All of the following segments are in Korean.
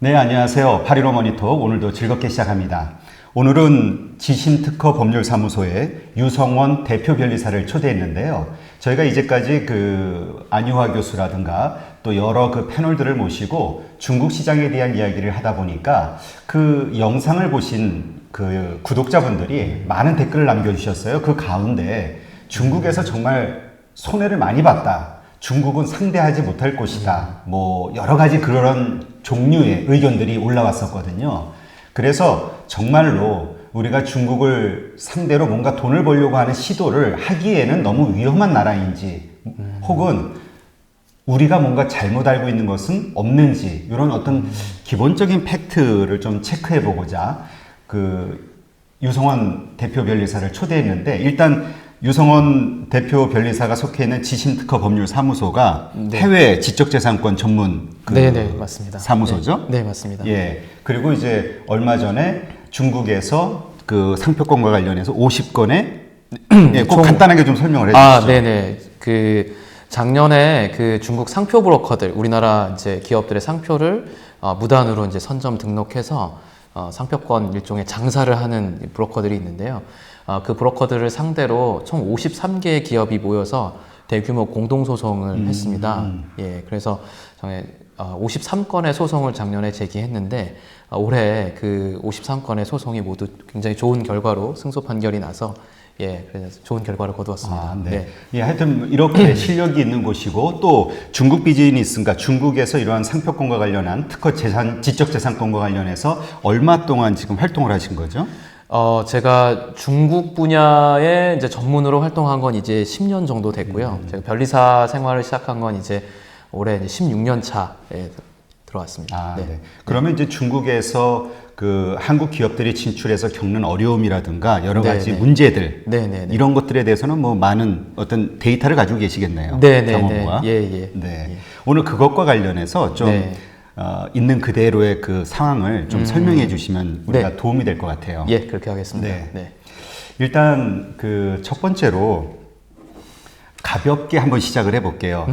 네, 안녕하세요. 8.15 머니톡 오늘도 즐겁게 시작합니다. 오늘은 지신특허 법률사무소의 유성원 대표 변리사를 초대했는데요. 저희가 이제까지 안유화 교수라든가 또 여러 패널들을 모시고 중국 시장에 대한 이야기를 하다 보니까 그 영상을 보신 구독자분들이 많은 댓글을 남겨주셨어요. 그 가운데 중국에서 정말 손해를 많이 봤다. 중국은 상대하지 못할 곳이다. 여러 가지 그런 종류의 의견들이 올라왔었거든요. 그래서 정말로 우리가 중국을 상대로 뭔가 돈을 벌려고 하는 시도를 하기에는 너무 위험한 나라인지, 혹은 우리가 뭔가 잘못 알고 있는 것은 없는지, 이런 어떤 기본적인 팩트를 좀 체크해 보고자 유성원 대표 변리사를 초대했는데, 일단 유성원 대표 변리사가 속해 있는 지신특허 법률사무소가 해외 지적재산권 전문 맞습니다. 사무소죠? 네, 맞습니다. 예. 그리고 이제 얼마 전에 중국에서 상표권과 관련해서 50건의 예, 꼭 간단하게 좀 설명을 해주시죠. 네네. 작년에 중국 상표 브로커들, 우리나라 이제 기업들의 상표를 무단으로 이제 선점 등록해서 상표권 일종의 장사를 하는 브로커들이 있는데요. 그 브로커들을 상대로 총 53개의 기업이 모여서 대규모 공동소송을 했습니다. 예, 그래서 53건의 소송을 작년에 제기했는데, 올해 53건의 소송이 모두 굉장히 좋은 결과로 승소 판결이 나서, 예, 그래서 좋은 결과를 거두었습니다. 네. 예, 하여튼 이렇게 실력이 있는 곳이고, 또 중국 비즈니스가 중국에서 이러한 상표권과 관련한 지적재산권과 관련해서 얼마 동안 지금 활동을 하신 거죠? 제가 중국 분야에 이제 전문으로 활동한 건 이제 10년 정도 됐고요. 제가 변리사 생활을 시작한 건 이제 올해 이제 16년 차에 들어왔습니다. 네. 그러면 이제 중국에서 한국 기업들이 진출해서 겪는 어려움이라든가 여러 가지 문제들, 이런 것들에 대해서는 많은 어떤 데이터를 가지고 계시겠네요. 경험과. 네. 오늘 그것과 관련해서 좀 있는 그대로의 상황을 좀 설명해 주시면 우리가 도움이 될 것 같아요. 예, 그렇게 하겠습니다. 일단 첫 번째로 가볍게 한번 시작을 해볼게요.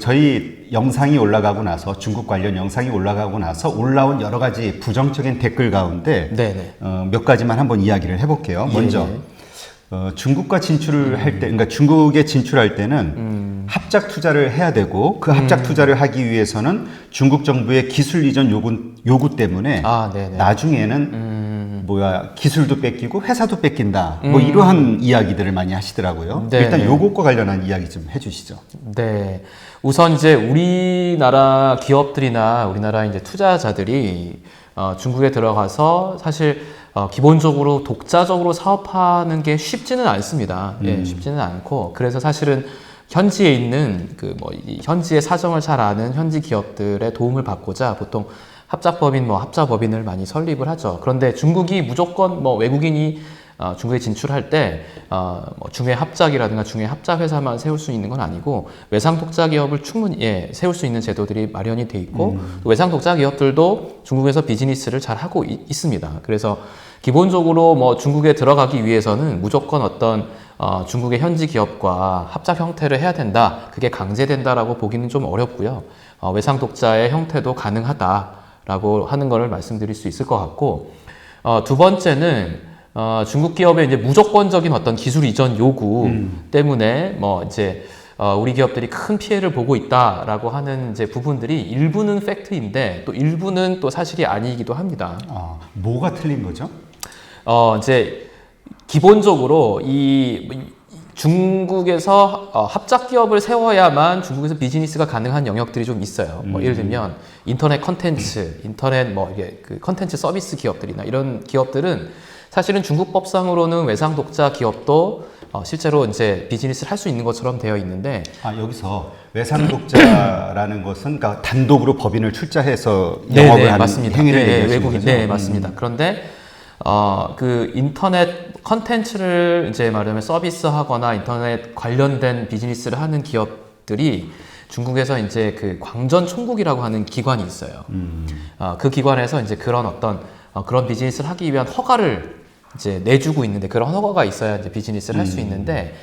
저희 영상이 올라가고 나서, 중국 관련 영상이 올라가고 나서 올라온 여러 가지 부정적인 댓글 가운데 몇 가지만 한번 이야기를 해볼게요. 먼저 중국과 진출을 할 때, 그러니까 중국에 진출할 때는 합작 투자를 해야 되고, 그 합작 투자를 하기 위해서는 중국 정부의 기술 이전 요구 때문에 나중에는 기술도 뺏기고 회사도 뺏긴다. 이러한 이야기들을 많이 하시더라고요. 일단 요것과 관련한 이야기 좀 해주시죠. 네. 우선 이제 우리나라 기업들이나 우리나라 이제 투자자들이 중국에 들어가서 사실 기본적으로 독자적으로 사업하는 게 쉽지는 않습니다. 예, 쉽지는 않고, 그래서 사실은 현지에 있는 현지의 사정을 잘 아는 현지 기업들의 도움을 받고자 보통 합작법인, 합자법인을 많이 설립을 하죠. 그런데 중국이 무조건 외국인이 중국에 진출할 때 중외 합작이라든가 중외 합작 회사만 세울 수 있는 건 아니고, 외상 독자 기업을 충분히 세울 수 있는 제도들이 마련이 돼 있고, 또 외상 독자 기업들도 중국에서 비즈니스를 잘 하고 있습니다. 그래서 기본적으로 중국에 들어가기 위해서는 무조건 어떤 중국의 현지 기업과 합작 형태를 해야 된다, 그게 강제된다라고 보기는 좀 어렵고요. 외상 독자의 형태도 가능하다라고 하는 것을 말씀드릴 수 있을 것 같고, 두 번째는 중국 기업의 이제 무조건적인 어떤 기술 이전 요구 때문에 우리 기업들이 큰 피해를 보고 있다라고 하는 이제 부분들이 일부는 팩트인데 또 일부는 또 사실이 아니기도 합니다. 뭐가 틀린 거죠? 이제 기본적으로 중국에서 합작 기업을 세워야만 중국에서 비즈니스가 가능한 영역들이 좀 있어요. 예를 들면 인터넷 컨텐츠, 이게 컨텐츠 서비스 기업들이나 이런 기업들은 사실은 중국 법상으로는 외상 독자 기업도 실제로 이제 비즈니스를 할 수 있는 것처럼 되어 있는데, 여기서 외상 독자라는 것은 단독으로 법인을 출자해서 영업을 하는 행위를 얘기하시는 외국인, 거죠? 네, 맞습니다. 그런데 인터넷 컨텐츠를 이제 말하자면 서비스하거나 인터넷 관련된 비즈니스를 하는 기업들이 중국에서 이제 광전총국이라고 하는 기관이 있어요. 그 기관에서 이제 그런 비즈니스를 하기 위한 허가를 이제 내주고 있는데, 그런 허가가 있어야 이제 비즈니스를 할 수 있는데,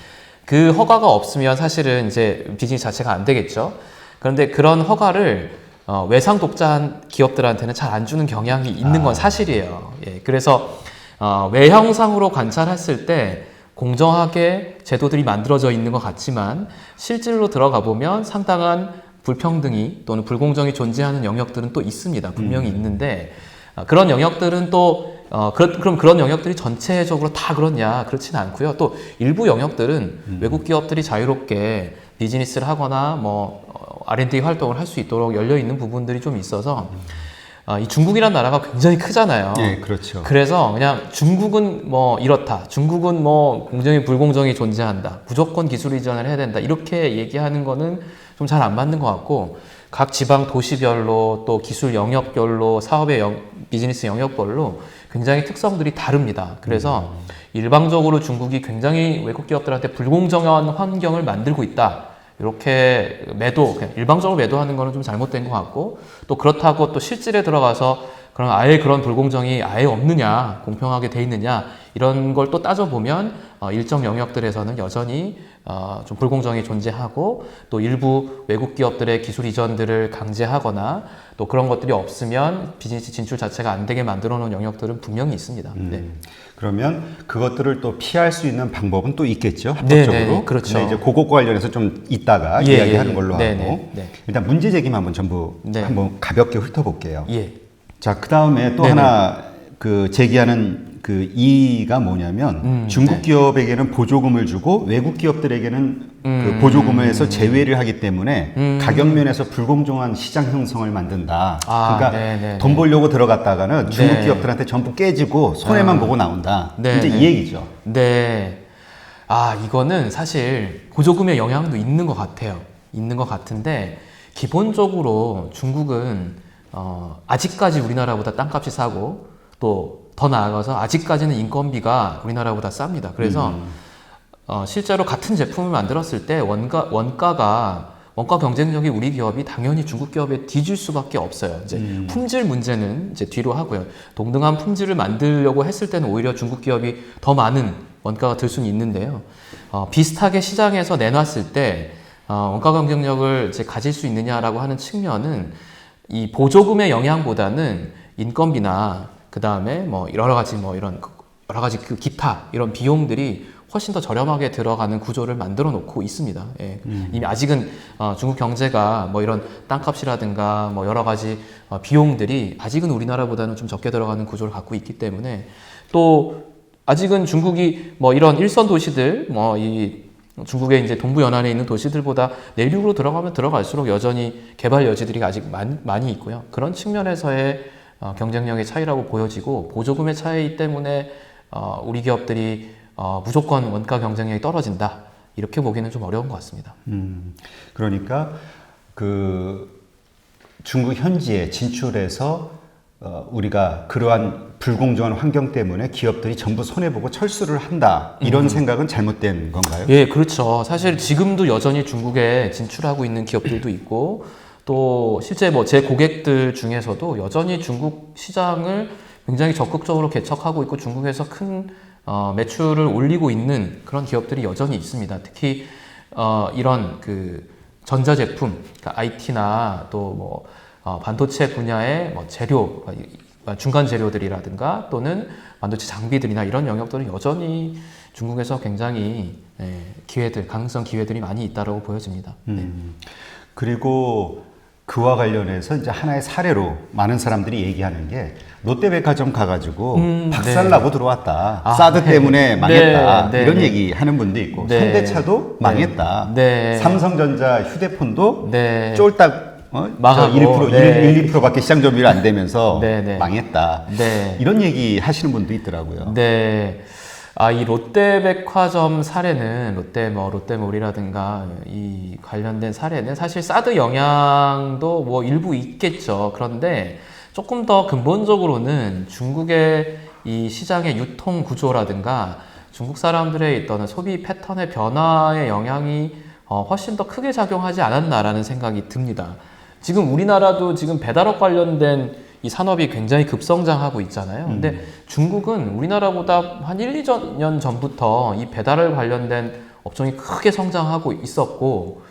그 허가가 없으면 사실은 이제 비즈니스 자체가 안 되겠죠. 그런데 그런 허가를 외상 독자한 기업들한테는 잘 안 주는 경향이 있는 건 사실이에요. 예, 그래서 외형상으로 관찰했을 때 공정하게 제도들이 만들어져 있는 것 같지만 실질로 들어가 보면 상당한 불평등이 또는 불공정이 존재하는 영역들은 또 있습니다. 분명히 있는데 그런 영역들은 또 그럼 그런 영역들이 전체적으로 다 그렇냐? 그렇지는 않고요. 또 일부 영역들은 외국 기업들이 자유롭게 비즈니스를 하거나 R&D 활동을 할 수 있도록 열려 있는 부분들이 좀 있어서 이 중국이란 나라가 굉장히 크잖아요. 예, 그렇죠. 그래서 그냥 중국은 이렇다. 중국은 공정이 불공정이 존재한다. 무조건 기술 이전을 해야 된다. 이렇게 얘기하는 거는 좀 잘 안 맞는 것 같고 각 지방 도시별로 또 기술 영역별로 사업의 비즈니스 영역별로 굉장히 특성들이 다릅니다. 그래서 일방적으로 중국이 굉장히 외국 기업들한테 불공정한 환경을 만들고 있다. 이렇게 그냥 일방적으로 매도하는 거는 좀 잘못된 것 같고 또 그렇다고 또 실질에 들어가서 그럼 아예 그런 불공정이 아예 없느냐, 공평하게 돼 있느냐 이런 걸 또 따져보면 일정 영역들에서는 여전히 좀 불공정이 존재하고 또 일부 외국 기업들의 기술 이전들을 강제하거나 또 그런 것들이 없으면 비즈니스 진출 자체가 안 되게 만들어 놓은 영역들은 분명히 있습니다. 네. 그러면 그것들을 또 피할 수 있는 방법은 또 있겠죠, 합법적으로. 네, 그렇죠. 근데 이제 그것과 관련해서 좀 이따가 예, 이야기하는 예, 걸로 네, 하고 네. 일단 문제 제기만 한번 전부 네. 한번 가볍게 훑어볼게요. 예. 자, 그 다음에 또 네네. 하나 제기하는 이의가 뭐냐면 중국 네. 기업에게는 보조금을 주고 외국 기업들에게는 그 보조금에서 제외를 하기 때문에 가격 면에서 불공정한 시장 형성을 만든다. 그러니까 네네네. 돈 벌려고 들어갔다가는 중국 네. 기업들한테 전부 깨지고 손해만 보고 나온다. 네, 이제 네. 이 얘기죠. 네. 이거는 사실 보조금의 영향도 있는 것 같아요. 있는 것 같은데, 기본적으로 중국은, 아직까지 우리나라보다 땅값이 싸고, 또 더 나아가서 아직까지는 인건비가 우리나라보다 쌉니다. 그래서, 실제로 같은 제품을 만들었을 때 원가 경쟁력이 우리 기업이 당연히 중국 기업에 뒤질 수밖에 없어요. 이제 품질 문제는 이제 뒤로 하고요. 동등한 품질을 만들려고 했을 때는 오히려 중국 기업이 더 많은 원가가 들 수는 있는데요. 비슷하게 시장에서 내놨을 때 원가 경쟁력을 이제 가질 수 있느냐라고 하는 측면은 이 보조금의 영향보다는 인건비나 그 다음에 여러 가지 그 기타 이런 비용들이 훨씬 더 저렴하게 들어가는 구조를 만들어 놓고 있습니다. 예. 이미 아직은 중국 경제가 이런 땅값이라든가 여러 가지 비용들이 아직은 우리나라보다는 좀 적게 들어가는 구조를 갖고 있기 때문에 또 아직은 중국이 이런 일선 도시들 이 중국의 이제 동부 연안에 있는 도시들보다 내륙으로 들어가면 들어갈수록 여전히 개발 여지들이 아직 많이 있고요. 그런 측면에서의 경쟁력의 차이라고 보여지고 보조금의 차이 때문에 우리 기업들이 무조건 원가 경쟁력이 떨어진다 이렇게 보기는 좀 어려운 것 같습니다. 그러니까 중국 현지에 진출해서 우리가 그러한 불공정한 환경 때문에 기업들이 전부 손해보고 철수를 한다 이런 생각은 잘못된 건가요? 예, 그렇죠. 사실 지금도 여전히 중국에 진출하고 있는 기업들도 있고 또 실제 제 고객들 중에서도 여전히 중국 시장을 굉장히 적극적으로 개척하고 있고 중국에서 큰 매출을 올리고 있는 그런 기업들이 여전히 있습니다. 특히 이런 전자제품, 그러니까 IT나 또 반도체 분야의 재료, 중간 재료들이라든가 또는 반도체 장비들이나 이런 영역들은 여전히 중국에서 굉장히 가능성 기회들이 많이 있다고 보여집니다. 네. 그리고 그와 관련해서 이제 하나의 사례로 많은 사람들이 얘기하는 게 롯데백화점 가가지고 박살나고 들어왔다. 사드 때문에 망했다. 네, 이런 네. 얘기 하는 분도 있고 네. 현대차도 망했다. 네. 삼성전자 휴대폰도 네. 쫄딱 망하고. 1%, 네. 1, 2%밖에 시장 점유율 안 되면서 네, 네. 망했다. 네. 이런 얘기 하시는 분도 있더라고요. 네. 이 롯데백화점 사례는 롯데몰이라든가 이 관련된 사례는 사실 사드 영향도 일부 있겠죠. 그런데 조금 더 근본적으로는 중국의 이 시장의 유통 구조라든가 중국 사람들의 있던 소비 패턴의 변화의 영향이 훨씬 더 크게 작용하지 않았나라는 생각이 듭니다. 지금 우리나라도 지금 배달업 관련된 이 산업이 굉장히 급성장하고 있잖아요. 근데 중국은 우리나라보다 한 1, 2년 전부터 이 배달을 관련된 업종이 크게 성장하고 있었고,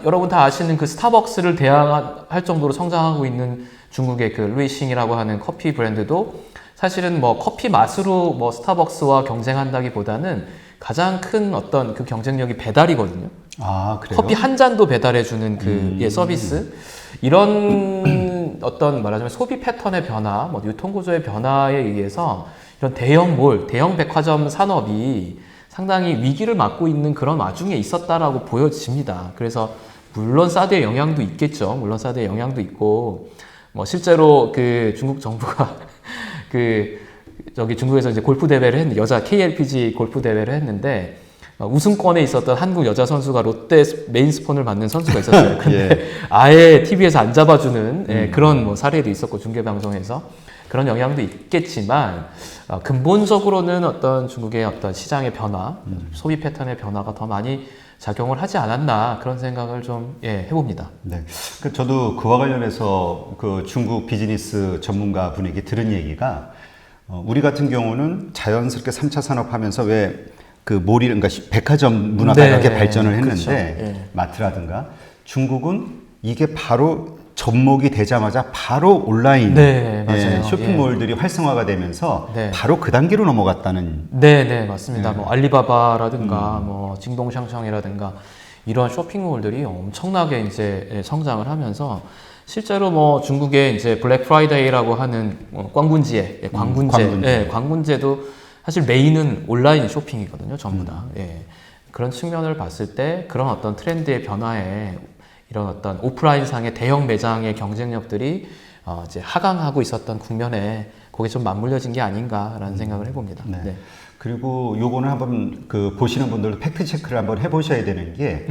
여러분 다 아시는 그 스타벅스를 대항할 정도로 성장하고 있는 중국의 그 루이싱이라고 하는 커피 브랜드도 사실은 뭐 커피 맛으로 뭐 스타벅스와 경쟁한다기보다는 가장 큰 어떤 그 경쟁력이 배달이거든요. 아, 그래요? 커피 한 잔도 배달해주는 그 서비스. 이런 어떤 말하자면 소비 패턴의 변화, 뭐 유통구조의 변화에 의해서 이런 대형 백화점 산업이 상당히 위기를 맞고 있는 그런 와중에 있었다라고 보여집니다. 그래서 물론 사드의 영향도 있겠죠. 물론 사드의 영향도 있고, 뭐 실제로 그 중국 정부가 중국에서 이제 골프 대회를 했는데, 여자 KLPG 골프 대회를 했는데, 우승권에 있었던 한국 여자 선수가 롯데 메인 스폰을 받는 선수가 있었어요. 근데 예. 아예 TV에서 안 잡아주는 그런 뭐 사례도 있었고, 중계방송에서. 그런 영향도 있겠지만, 근본적으로는 어떤 중국의 어떤 시장의 변화, 소비 패턴의 변화가 더 많이 작용을 하지 않았나, 그런 생각을 좀 해봅니다. 네. 저도 그와 관련해서 그 중국 비즈니스 전문가 분에게 들은 얘기가, 우리 같은 경우는 자연스럽게 3차 산업하면서 왜 그 몰이, 그러니까 백화점 문화가 네, 이렇게 발전을 했는데, 그렇죠. 예. 마트라든가, 중국은 이게 바로 접목이 되자마자 바로 온라인 네, 맞아요. 쇼핑몰들이 활성화가 되면서 네. 바로 그 단계로 넘어갔다는. 네, 맞습니다. 뭐 알리바바라든가 뭐 징동샹청이라든가 이런 쇼핑몰들이 엄청나게 이제 성장을 하면서 실제로 뭐 중국의 이제 블랙 프라이데이라고 하는 광군제, 광군제도 사실 메인은 온라인 쇼핑이거든요, 전부 다. 그런 측면을 봤을 때 그런 어떤 트렌드의 변화에 이런 어떤 오프라인 상의 대형 매장의 경쟁력들이 이제 하강하고 있었던 국면에 거기에 좀 맞물려진 게 아닌가라는 생각을 해봅니다. 네. 네. 그리고 요거는 한번 그 보시는 분들도 팩트 체크를 한번 해보셔야 되는 게,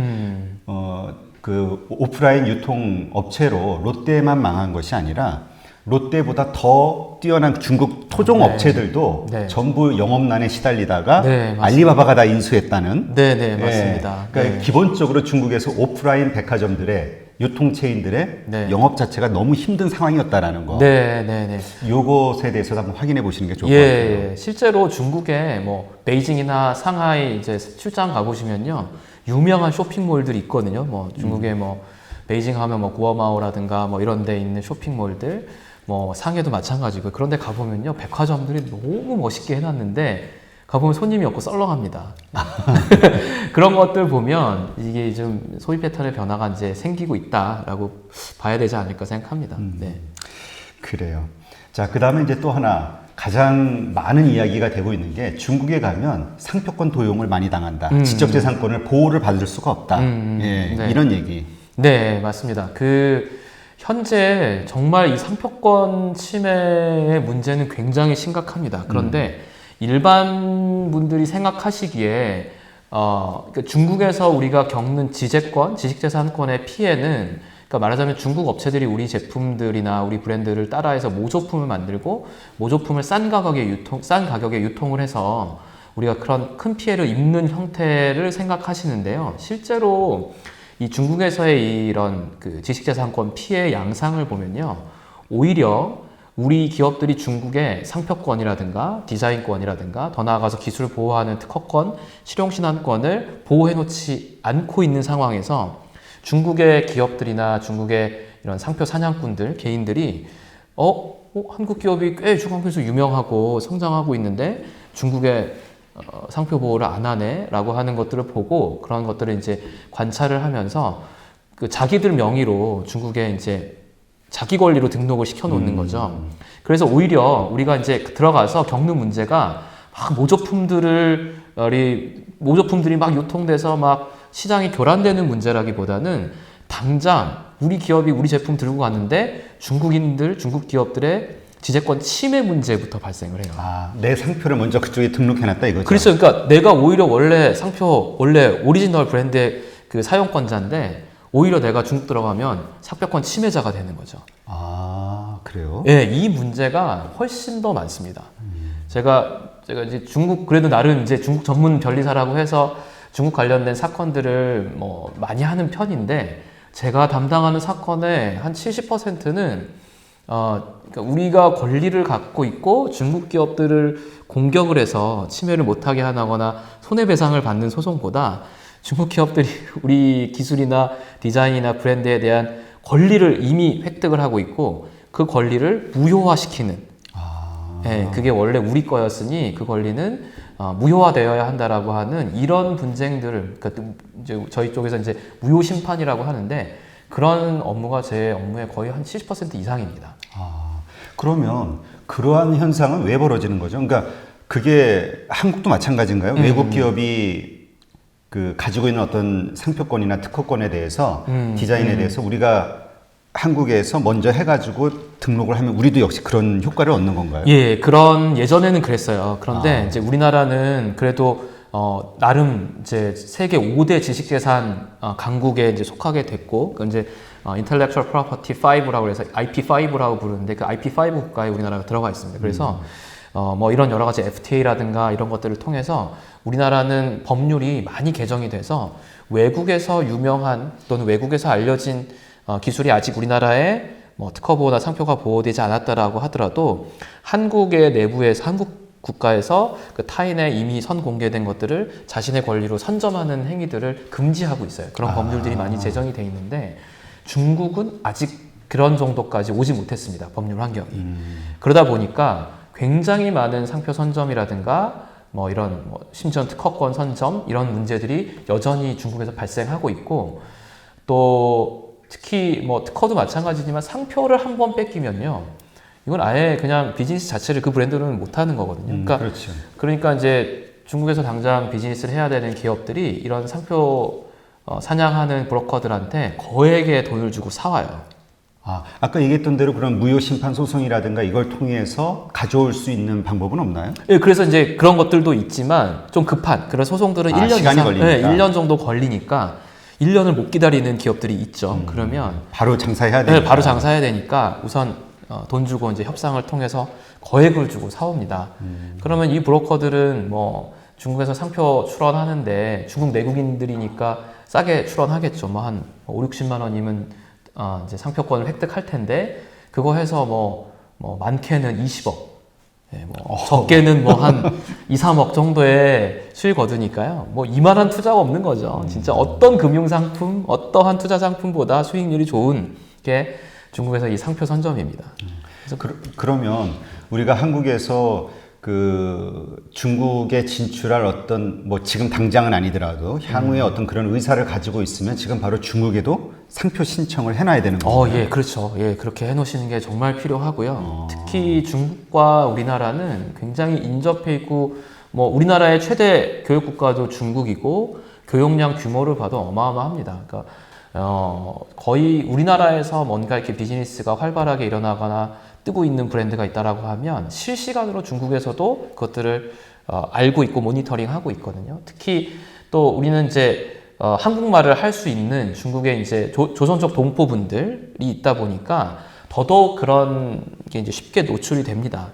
그 오프라인 유통 업체로 롯데만 망한 것이 아니라 롯데보다 더 뛰어난 중국 토종 업체들도 전부 영업난에 시달리다가 알리바바가 다 인수했다는. 네, 맞습니다. 그러니까 기본적으로 중국에서 오프라인 백화점들의 유통체인들의 영업 자체가 너무 힘든 상황이었다라는 거. 네. 요것에 대해서 한번 확인해 보시는 게 좋을 것 같아요. 실제로 중국에 뭐 베이징이나 상하이 이제 출장 가보시면요, 유명한 쇼핑몰들이 있거든요. 뭐 중국에 뭐 베이징 하면 뭐 구어마오라든가 뭐 이런 데 있는 쇼핑몰들, 뭐 상해도 마찬가지고, 그런데 가보면요, 백화점들이 너무 멋있게 해놨는데 가보면 손님이 없고 썰렁합니다. 그런 것들 보면 이게 좀 소비 패턴의 변화가 이제 생기고 있다라고 봐야 되지 않을까 생각합니다. 네. 그래요. 자, 그 다음에 이제 또 하나 가장 많은 이야기가 되고 있는 게, 중국에 가면 상표권 도용을 많이 당한다. 지적재산권을 보호를 받을 수가 없다. 이런 얘기. 네, 맞습니다. 현재 정말 이 상표권 침해의 문제는 굉장히 심각합니다. 그런데 일반 분들이 생각하시기에 그러니까 중국에서 우리가 겪는 지재권, 지식재산권의 피해는, 그러니까 말하자면 중국 업체들이 우리 제품들이나 우리 브랜드를 따라해서 모조품을 만들고 모조품을 싼 가격에 유통을 해서 우리가 그런 큰 피해를 입는 형태를 생각하시는데요. 실제로 이 중국에서의 이런 그 지식재산권 피해 양상을 보면요, 오히려 우리 기업들이 중국의 상표권이라든가 디자인권이라든가 더 나아가서 기술 보호하는 특허권, 실용신안권을 보호해놓지 않고 있는 상황에서 중국의 기업들이나 중국의 이런 상표 사냥꾼들, 개인들이 한국 기업이 꽤 중국에서 유명하고 성장하고 있는데 중국의 상표 보호를 안 하네 라고 하는 것들을 보고, 그런 것들을 이제 관찰을 하면서 그 자기들 명의로 중국에 이제 자기 권리로 등록을 시켜 놓는 거죠. 그래서 오히려 우리가 이제 들어가서 겪는 문제가 막 모조품들이 막 유통돼서 막 시장이 교란되는 문제라기보다는 당장 우리 기업이 우리 제품 들고 갔는데 중국 기업들의 지재권 침해 문제부터 발생을 해요. 내 상표를 먼저 그쪽에 등록해놨다 이거죠? 그렇죠. 그러니까 내가 오히려 원래 오리지널 브랜드의 그 사용권자인데 오히려 내가 중국 들어가면 상표권 침해자가 되는 거죠. 그래요? 네, 이 문제가 훨씬 더 많습니다. 제가 이제 그래도 나름 이제 중국 전문 변리사라고 해서 중국 관련된 사건들을 뭐 많이 하는 편인데, 제가 담당하는 사건의 한 70%는 그러니까 우리가 권리를 갖고 있고 중국 기업들을 공격을 해서 침해를 못하게 하거나 손해배상을 받는 소송보다 중국 기업들이 우리 기술이나 디자인이나 브랜드에 대한 권리를 이미 획득을 하고 있고 그 권리를 무효화시키는 예, 그게 원래 우리 거였으니 그 권리는 무효화되어야 한다라고 하는 이런 분쟁들을 그러니까 이제 저희 쪽에서 이제 무효 심판이라고 하는데 그런 업무가 제 업무의 거의 한 70% 이상입니다. 그러면 그러한 현상은 왜 벌어지는 거죠? 그러니까 그게 한국도 마찬가지인가요? 외국 기업이 그 가지고 있는 어떤 상표권이나 특허권에 대해서 디자인에 대해서 우리가 한국에서 먼저 해가지고 등록을 하면 우리도 역시 그런 효과를 얻는 건가요? 예, 그런 예전에는 그랬어요. 그런데 이제 우리나라는 그래도 나름 이제 세계 5대 지식재산 강국에 이제 속하게 됐고, 그 이제 Intellectual Property 5라고 해서 IP5라고 부르는데 그 IP5 국가에 우리나라가 들어가 있습니다. 그래서 뭐 이런 여러 가지 FTA라든가 이런 것들을 통해서 우리나라는 법률이 많이 개정이 돼서 외국에서 유명한 또는 외국에서 알려진 기술이 아직 우리나라에 뭐 특허 보호나 상표가 보호되지 않았다라고 하더라도 한국의 내부에서 한국 국가에서 그 타인의 이미 선공개된 것들을 자신의 권리로 선점하는 행위들을 금지하고 있어요. 그런 법률들이 많이 제정이 돼 있는데 중국은 아직 그런 정도까지 오지 못했습니다. 법률 환경이. 그러다 보니까 굉장히 많은 상표 선점이라든가 뭐 이런 심지어 특허권 선점 이런 문제들이 여전히 중국에서 발생하고 있고 또 특히 뭐 특허도 마찬가지지만 상표를 한 번 뺏기면요. 이건 아예 그냥 비즈니스 자체를 그 브랜드는 못 하는 거거든요. 그러니까, 그렇죠. 그러니까 이제 중국에서 당장 비즈니스를 해야 되는 기업들이 이런 상표 사냥하는 브로커들한테 거액의 돈을 주고 사와요. 아까 얘기했던 대로 그런 무효 심판 소송이라든가 이걸 통해서 가져올 수 있는 방법은 없나요? 예, 그래서 이제 그런 것들도 있지만 좀 급한 그런 소송들은 1년 시간이 이상, 걸리니까. 예, 1년 정도 걸리니까 1년을 못 기다리는 기업들이 있죠. 그러면 바로 장사해야 되니까. 네, 바로 장사해야 되니까 우선 돈 주고 이제 협상을 통해서 거액을 주고 사옵니다. 그러면 이 브로커들은 뭐 중국에서 상표 출원하는데 중국 내국인들이니까 싸게 출원하겠죠. 뭐 한 5, 60만 원이면 이제 상표권을 획득할 텐데 그거 해서 뭐 많게는 20억, 예, 뭐 적게는 뭐 한 2, 3억 정도의 수익 얻으니까요. 뭐 이만한 투자가 없는 거죠. 진짜 어떤 금융 상품, 어떠한 투자 상품보다 수익률이 좋은 게 중국에서 이 상표 선점입니다. 그래서 그러면 우리가 한국에서 그 중국에 진출할 어떤 뭐 지금 당장은 아니더라도 향후에 어떤 그런 의사를 가지고 있으면 지금 바로 중국에도 상표 신청을 해놔야 되는 거예요. 예, 그렇죠. 예, 그렇게 해놓으시는 게 정말 필요하고요. 특히 중국과 우리나라는 굉장히 인접해 있고, 뭐 우리나라의 최대 교육 국가도 중국이고 교역량 규모를 봐도 어마어마합니다. 그러니까 거의 우리나라에서 뭔가 이렇게 비즈니스가 활발하게 일어나거나 뜨고 있는 브랜드가 있다라고 하면 실시간으로 중국에서도 그것들을 알고 있고 모니터링하고 있거든요. 특히 또 우리는 이제 한국말을 할 수 있는 중국의 이제 조선족 동포분들이 있다 보니까 더더욱 그런 게 이제 쉽게 노출이 됩니다.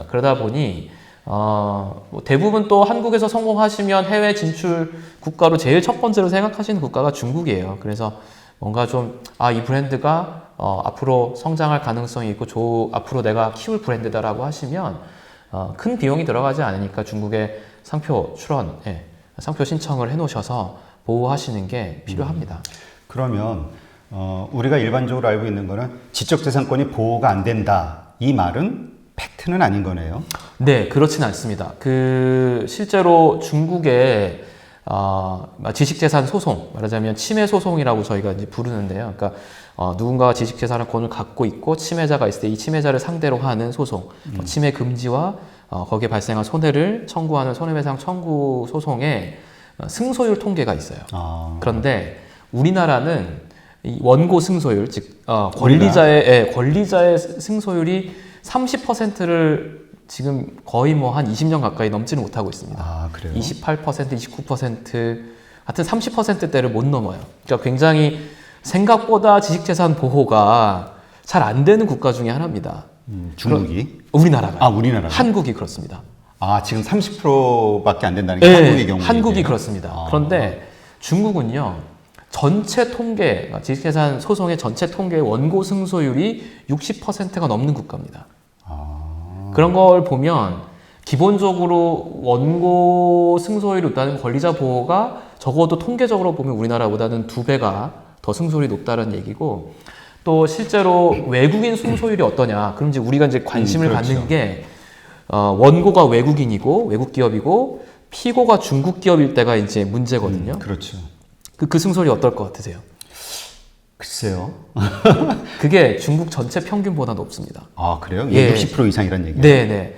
그러다 보니 뭐 대부분 또 한국에서 성공하시면 해외 진출 국가로 제일 첫 번째로 생각하시는 국가가 중국이에요. 그래서 뭔가 좀 이 브랜드가 앞으로 성장할 가능성이 있고 앞으로 내가 키울 브랜드다라고 하시면 큰 비용이 들어가지 않으니까 중국의 상표 출원, 상표 신청을 해놓으셔서 보호하시는 게 필요합니다. 그러면 우리가 일반적으로 알고 있는 거는 지적재산권이 보호가 안 된다. 이 말은 팩트는 아닌 거네요. 네, 그렇지는 않습니다. 실제로 중국의 지식재산 소송, 말하자면 침해 소송이라고 저희가 이제 부르는데요. 그러니까 누군가가 지식재산권을 갖고 있고 침해자가 있을 때 이 침해자를 상대로 하는 소송, 침해 금지와 거기에 발생한 손해를 청구하는 손해배상 청구 소송에 승소율 통계가 있어요. 그런데 우리나라는 이 원고 승소율, 즉 권리자의 승소율이 30%를 지금 거의 뭐 한 20년 가까이 넘지는 못하고 있습니다. 그래요? 28%, 29%, 하여튼 30%대를 못 넘어요. 그러니까 굉장히 생각보다 지식재산 보호가 잘 안 되는 국가 중에 하나입니다. 중국이? 우리나라가. 우리나라가? 한국이 그렇습니다. 지금 30%밖에 안 된다는 게 한국의 경우에. 한국이 그렇습니다. 그런데 중국은요, 전체 통계, 지식재산 소송의 전체 통계의 원고 승소율이 60%가 넘는 국가입니다. 그런 걸 보면 기본적으로 원고 승소율이 높다는 권리자 보호가 적어도 통계적으로 보면 우리나라보다는 2배가 더 승소율이 높다는 얘기고 또 실제로 외국인 승소율이 어떠냐? 그럼 이제 우리가 이제 관심을 그렇죠. 갖는 게 원고가 외국인이고 외국 기업이고 피고가 중국 기업일 때가 이제 문제거든요. 그렇죠. 그 승소율이 어떨 것 같으세요? 글쎄요. 그게 중국 전체 평균보다 높습니다. 아, 그래요? 예. 60% 이상이란 얘기예요? 네네.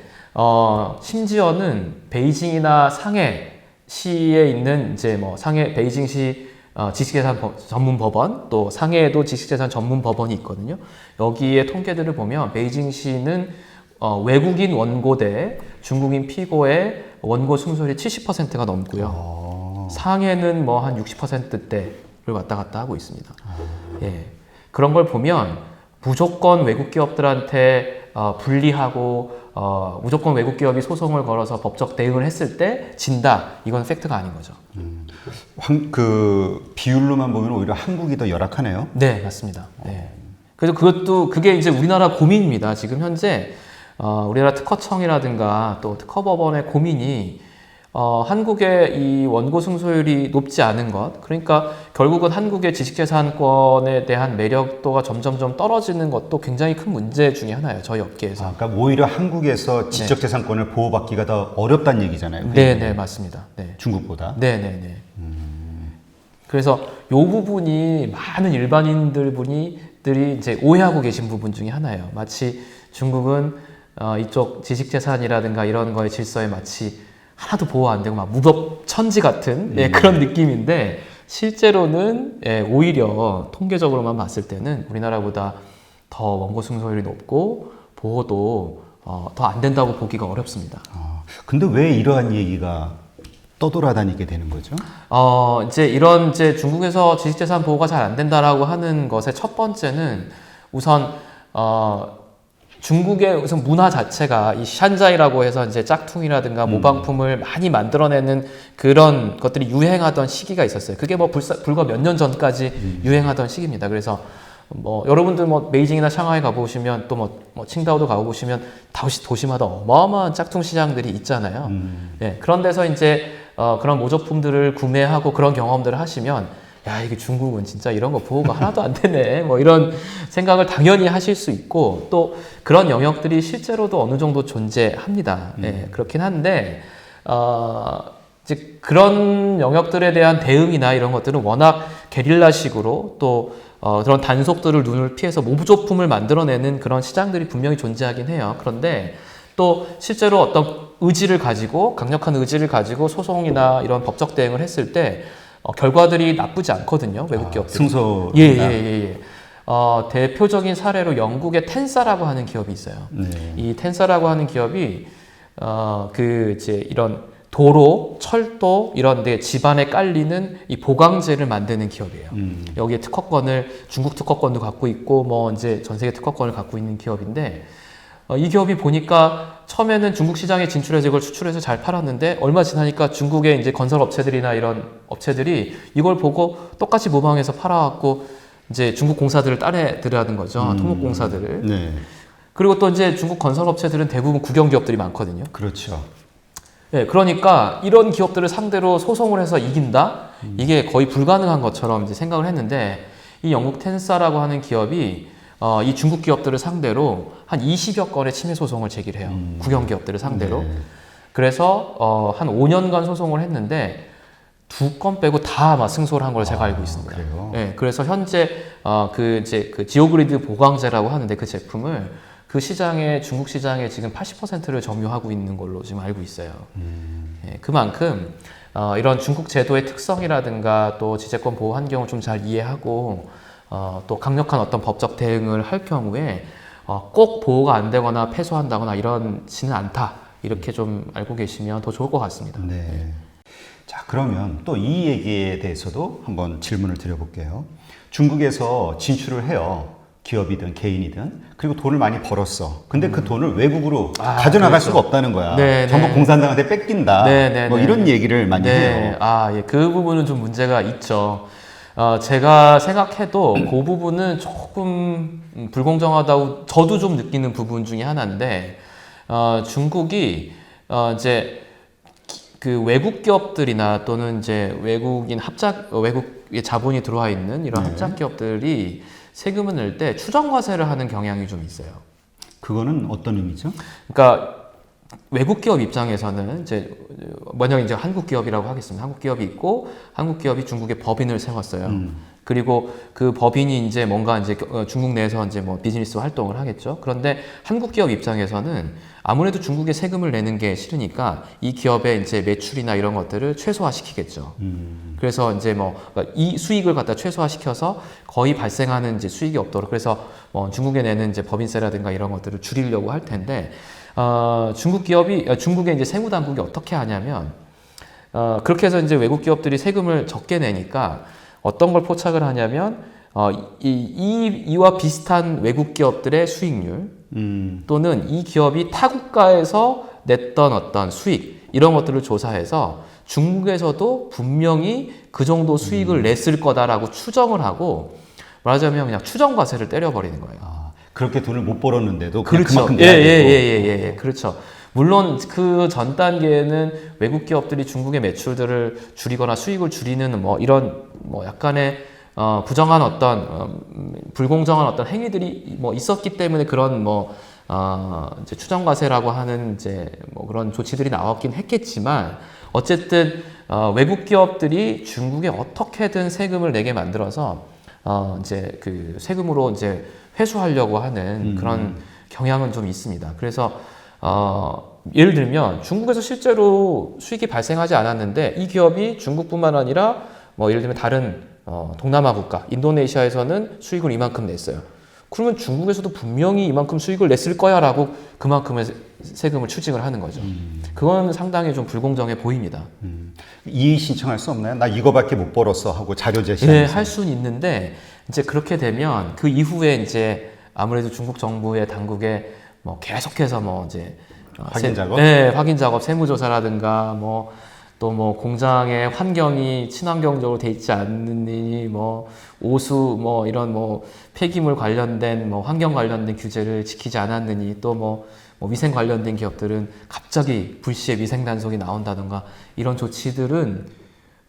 심지어는 베이징이나 상해시에 있는 이제 뭐 베이징시 지식재산 전문 법원 또 상해에도 지식재산 전문 법원이 있거든요. 여기에 통계들을 보면 베이징시는 외국인 원고 대 중국인 피고의 원고 승소율이 70%가 넘고요. 상해는 뭐 한 60%대를 왔다 갔다 하고 있습니다. 예. 그런 걸 보면 무조건 외국 기업들한테 불리하고 무조건 외국 기업이 소송을 걸어서 법적 대응을 했을 때 진다. 이건 팩트가 아닌 거죠. 그 비율로만 보면 오히려 한국이 더 열악하네요. 네, 맞습니다. 네. 그래서 그게 이제 우리나라 고민입니다. 지금 현재 우리나라 특허청이라든가 또 특허법원의 고민이 한국의 이 원고 승소율이 높지 않은 것, 그러니까 결국은 한국의 지식재산권에 대한 매력도가 점점점 떨어지는 것도 굉장히 큰 문제 중에 하나예요. 저희 업계에서. 그러니까 오히려 한국에서 지적재산권을 보호받기가 더 어렵다는 얘기잖아요. 네, 네, 맞습니다. 네. 중국보다. 네, 네, 네. 그래서 요 부분이 많은 일반인들이 이제 오해하고 계신 부분 중에 하나예요. 마치 중국은 이쪽 지식재산이라든가 이런 거의 질서에 마치 하나도 보호 안 되고 막 무법천지 같은 그런 느낌인데 실제로는 오히려 통계적으로만 봤을 때는 우리나라보다 더 원고 승소율이 높고 보호도 더 안 된다고 보기가 어렵습니다. 근데 왜 이러한 얘기가 떠돌아다니게 되는 거죠? 이제 이런 중국에서 지식재산 보호가 잘 안 된다라고 하는 것의 첫 번째는 우선 중국의 우선 문화 자체가 이 샨자이라고 해서 이제 짝퉁이라든가 모방품을 많이 만들어내는 그런 것들이 유행하던 시기가 있었어요. 그게 뭐 불과 몇 년 전까지 유행하던 시기입니다. 그래서 여러분들 베이징이나 상하이 가보시면 또 칭다오도 가보시면 도시마다 어마어마한 짝퉁 시장들이 있잖아요. 예, 그런 데서 이제 그런 모조품들을 구매하고 그런 경험들을 하시면 야, 이게 중국은 진짜 이런 거 보호가 하나도 안 되네. 이런 생각을 당연히 하실 수 있고, 또 그런 영역들이 실제로도 어느 정도 존재합니다. 예, 그렇긴 한데, 이제 그런 영역들에 대한 대응이나 이런 것들은 워낙 게릴라식으로 또 그런 단속들을 눈을 피해서 모조품을 만들어내는 그런 시장들이 분명히 존재하긴 해요. 그런데 또 실제로 어떤 강력한 의지를 가지고 소송이나 이런 법적 대응을 했을 때 결과들이 나쁘지 않거든요. 외국 기업들. 승소. 예. 대표적인 사례로 영국의 텐사라고 하는 기업이 있어요. 네. 이 텐사라고 하는 기업이 이런 도로, 철도 이런 데 집안에 깔리는 이 보강재를 만드는 기업이에요. 여기에 중국 특허권도 갖고 있고 이제 전 세계 특허권을 갖고 있는 기업인데 이 기업이 보니까 처음에는 중국 시장에 진출해서 이걸 수출해서 잘 팔았는데 얼마 지나니까 중국의 이제 건설 업체들이나 이런 업체들이 이걸 보고 똑같이 모방해서 팔아갖고 이제 중국 공사들을 따내들하는 거죠. 토목 공사들을. 네. 그리고 또 이제 중국 건설 업체들은 대부분 국영 기업들이 많거든요. 그렇죠. 네, 그러니까 이런 기업들을 상대로 소송을 해서 이긴다? 이게 거의 불가능한 것처럼 이제 생각을 했는데 이 영국 텐사라고 하는 기업이 이 중국 기업들을 상대로 한 20여 건의 침해 소송을 제기를 해요. 국영 기업들을 상대로. 네. 그래서 한 5년간 소송을 했는데 2건 빼고 다 승소를 한 걸로 제가 알고 있습니다. 그래요? 네, 그래서 현재 그 지오그리드 보강재라고 하는데 그 제품을 중국 시장에 지금 80%를 점유하고 있는 걸로 지금 알고 있어요. 네, 그만큼 이런 중국 제도의 특성이라든가 또 지재권 보호 환경을 좀 잘 이해하고 또 강력한 어떤 법적 대응을 할 경우에 꼭 보호가 안 되거나 패소한다거나 이러지는 않다. 이렇게 좀 알고 계시면 더 좋을 것 같습니다. 네. 자, 그러면 또 이 얘기에 대해서도 한번 질문을 드려볼게요. 중국에서 진출을 해요. 기업이든 개인이든. 그리고 돈을 많이 벌었어. 근데 그 돈을 외국으로 가져나갈 그렇죠. 수가 없다는 거야. 네, 전부 네. 공산당한테 뺏긴다. 네. 이런 얘기를 많이 해요. 예, 그 부분은 좀 문제가 있죠. 제가 생각해도 그 부분은 조금 불공정하다고 저도 좀 느끼는 부분 중에 하나인데, 중국이 이제 그 외국 기업들이나 또는 이제 외국의 자본이 들어와 있는 이런 네. 합작 기업들이 세금을 낼 때 추정과세를 하는 경향이 좀 있어요. 그거는 어떤 의미죠? 그러니까 외국 기업 입장에서는 이제 만약 이제 한국 기업이라고 하겠습니다. 한국 기업이 있고 한국 기업이 중국에 법인을 세웠어요. 그리고 그 법인이 이제 뭔가 이제 중국 내에서 이제 뭐 비즈니스 활동을 하겠죠. 그런데 한국 기업 입장에서는 아무래도 중국에 세금을 내는 게 싫으니까 이 기업의 이제 매출이나 이런 것들을 최소화시키겠죠. 그래서 이제 뭐 이 수익을 갖다 최소화시켜서 거의 발생하는 이제 수익이 없도록 그래서 뭐 중국에 내는 이제 법인세라든가 이런 것들을 줄이려고 할 텐데 중국의 이제 세무당국이 어떻게 하냐면 그렇게 해서 이제 외국 기업들이 세금을 적게 내니까 어떤 걸 포착을 하냐면 이와 비슷한 외국 기업들의 수익률 또는 이 기업이 타 국가에서 냈던 어떤 수익 이런 것들을 조사해서 중국에서도 분명히 그 정도 수익을 냈을 거다라고 추정을 하고 말하자면 그냥 추정과세를 때려버리는 거예요. 아, 그렇게 돈을 못 벌었는데도 그냥 그렇죠. 그만큼 내야 되고. 예, 그렇죠. 물론 그 전 단계에는 외국 기업들이 중국의 매출들을 줄이거나 수익을 줄이는 뭐 이런 뭐 약간의 부정한 어떤 불공정한 어떤 행위들이 뭐 있었기 때문에 그런 뭐 이제 추정과세라고 하는 이제 뭐 그런 조치들이 나왔긴 했겠지만 어쨌든 외국 기업들이 중국에 어떻게든 세금을 내게 만들어서 이제 그 세금으로 이제 회수하려고 하는 그런 경향은 좀 있습니다. 그래서 예를 들면 중국에서 실제로 수익이 발생하지 않았는데 이 기업이 중국뿐만 아니라 뭐 예를 들면 다른 동남아 국가, 인도네시아에서는 수익을 이만큼 냈어요. 그러면 중국에서도 분명히 이만큼 수익을 냈을 거야라고 그만큼의 세금을 추징을 하는 거죠. 그건 상당히 좀 불공정해 보입니다. 이의 신청할 수 없나요? 나 이거밖에 못 벌었어 하고 자료 제시하면서. 네, 할 수는 있는데 이제 그렇게 되면 그 이후에 이제 아무래도 중국 정부의 당국에 뭐 계속해서 뭐 이제 확인 작업? 네, 확인 작업, 세무조사라든가 뭐 또 뭐 공장의 환경이 친환경적으로 돼 있지 않느니 뭐 오수 뭐 이런 뭐 폐기물 관련된 뭐 환경 관련된 규제를 지키지 않았느니 또 뭐 위생 관련된 기업들은 갑자기 불시에 위생 단속이 나온다든가 이런 조치들은